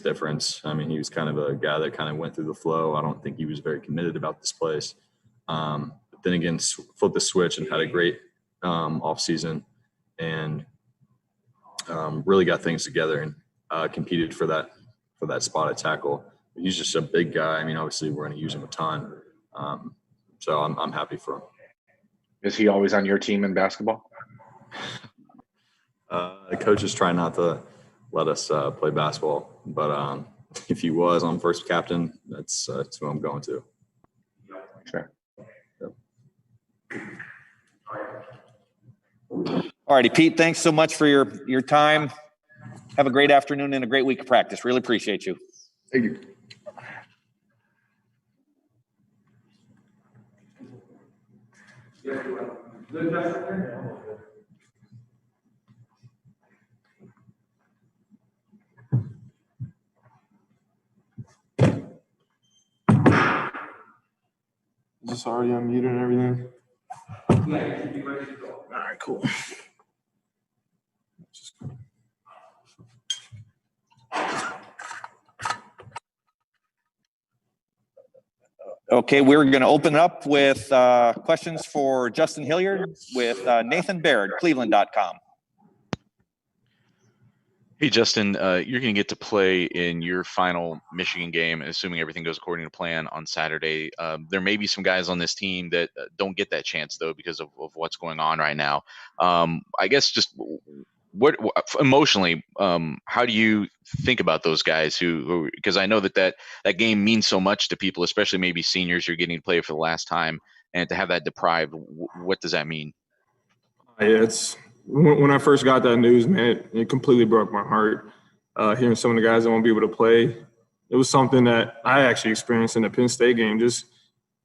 difference. I mean, he was kind of a guy that kind of went through the flow. I don't think he was very committed about this place. But then again, flipped the switch and had a great offseason and really got things together and competed for that spot at tackle. He's just a big guy. I mean, obviously, we're going to use him a ton. So I'm happy for him. Is he always on your team in basketball? The coaches try not to let us play basketball, but if he was on first captain, that's who I'm going to. Sure. Yep. All righty, Pete, thanks so much for your time. Have a great afternoon and a great week of practice. Really appreciate you. Thank you. Is this already unmuted and everything? All right, cool. Okay, we're going to open up with questions for Justin Hilliard with Nathan Baird, Cleveland.com. Hey, Justin, you're going to get to play in your final Michigan game, assuming everything goes according to plan on Saturday. There may be some guys on this team that don't get that chance, though, because of what's going on right now. I guess just what emotionally, how do you think about those guys who because I know that game means so much to people, especially maybe seniors you're getting to play for the last time, and to have that deprived, what does that mean? It's when I first got that news, man, it completely broke my heart. Hearing some of the guys that won't be able to play, it was something that I actually experienced in the Penn State game. Just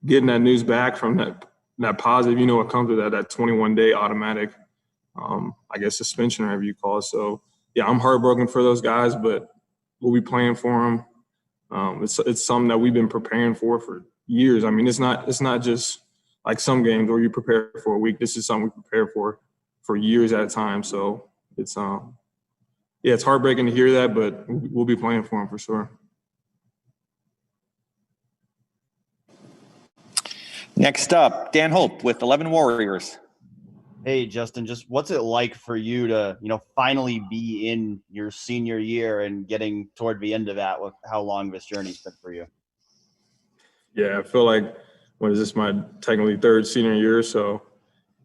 getting that news back from that positive, what comes with that 21-day automatic, I guess, suspension or whatever you call it. So yeah, I'm heartbroken for those guys, but we'll be playing for them. It's something that we've been preparing for years. I mean, it's not just like some games where you prepare for a week. This is something we prepare for years at a time. So it's it's heartbreaking to hear that, but we'll be playing for him for sure. Next up, Dan Hope with 11 Warriors. Hey, Justin, just what's it like for you to, finally be in your senior year and getting toward the end of that with how long this journey's been for you? Yeah, I feel like, my technically third senior year, so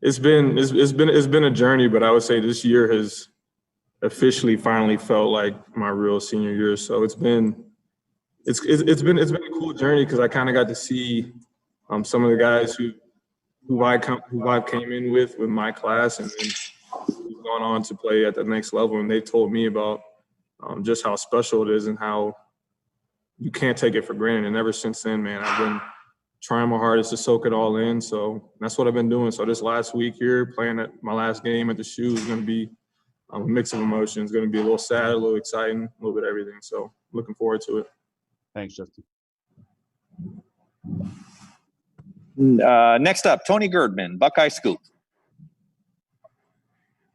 it's been a journey, but I would say this year has officially finally felt like my real senior year. So it's been a cool journey because I kind of got to see some of the guys who I came in with my class and who've gone on to play at the next level, and they told me about just how special it is and how you can't take it for granted. And ever since then, man, I've been trying my hardest to soak it all in. So that's what I've been doing. So this last week here, playing at my last game at the Shoe is going to be A mix of emotions. Going to be a little sad, a little exciting, a little bit of everything. So looking forward to it. Thanks, Justin. Next up, Tony Girdman, Buckeye Scoop.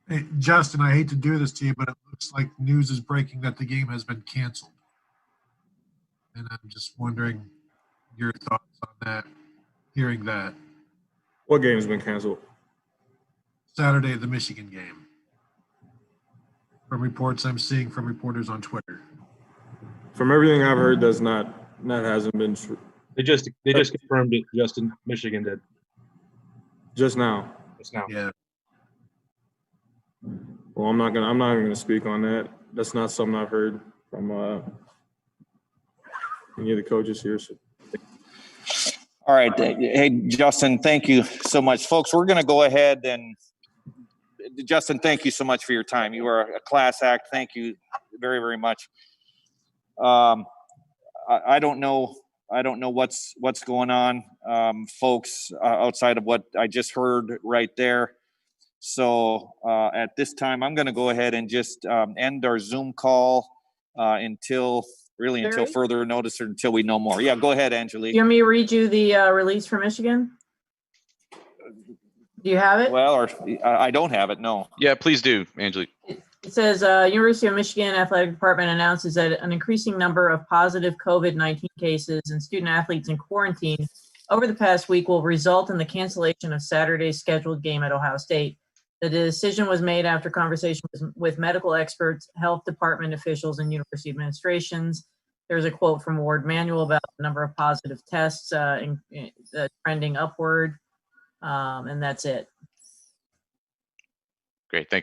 Hey, Justin, I hate to do this to you, but it looks like news is breaking that the game has been canceled. And I'm just wondering your thoughts on that, hearing that. What game has been canceled? Saturday, the Michigan game. From reports I'm seeing from reporters on Twitter. From everything I've heard, that hasn't been true. They just confirmed it, Justin. Michigan did. Just now. Just now. Yeah. Well, I'm not even gonna speak on that. That's not something I've heard from any of the coaches here. So. All right. Hey, Justin, thank you so much. Folks, we're going to go ahead and Justin, thank you so much for your time. You are a class act. Thank you very, very much. I don't know what's going on, folks, outside of what I just heard right there. So at this time, I'm going to go ahead and just end our Zoom call until further notice or until we know more. Yeah, go ahead, Angelique. You want me to read you the release from Michigan? Do you have it? Well, or I don't have it, no. Yeah, please do, Angelique. It says University of Michigan Athletic Department announces that an increasing number of positive COVID-19 cases and student athletes in quarantine over the past week will result in the cancellation of Saturday's scheduled game at Ohio State. The decision was made after conversations with medical experts, health department officials, and university administrations. There's a quote from Ward Manuel about the number of positive tests trending upward, and that's it. Great, thank you.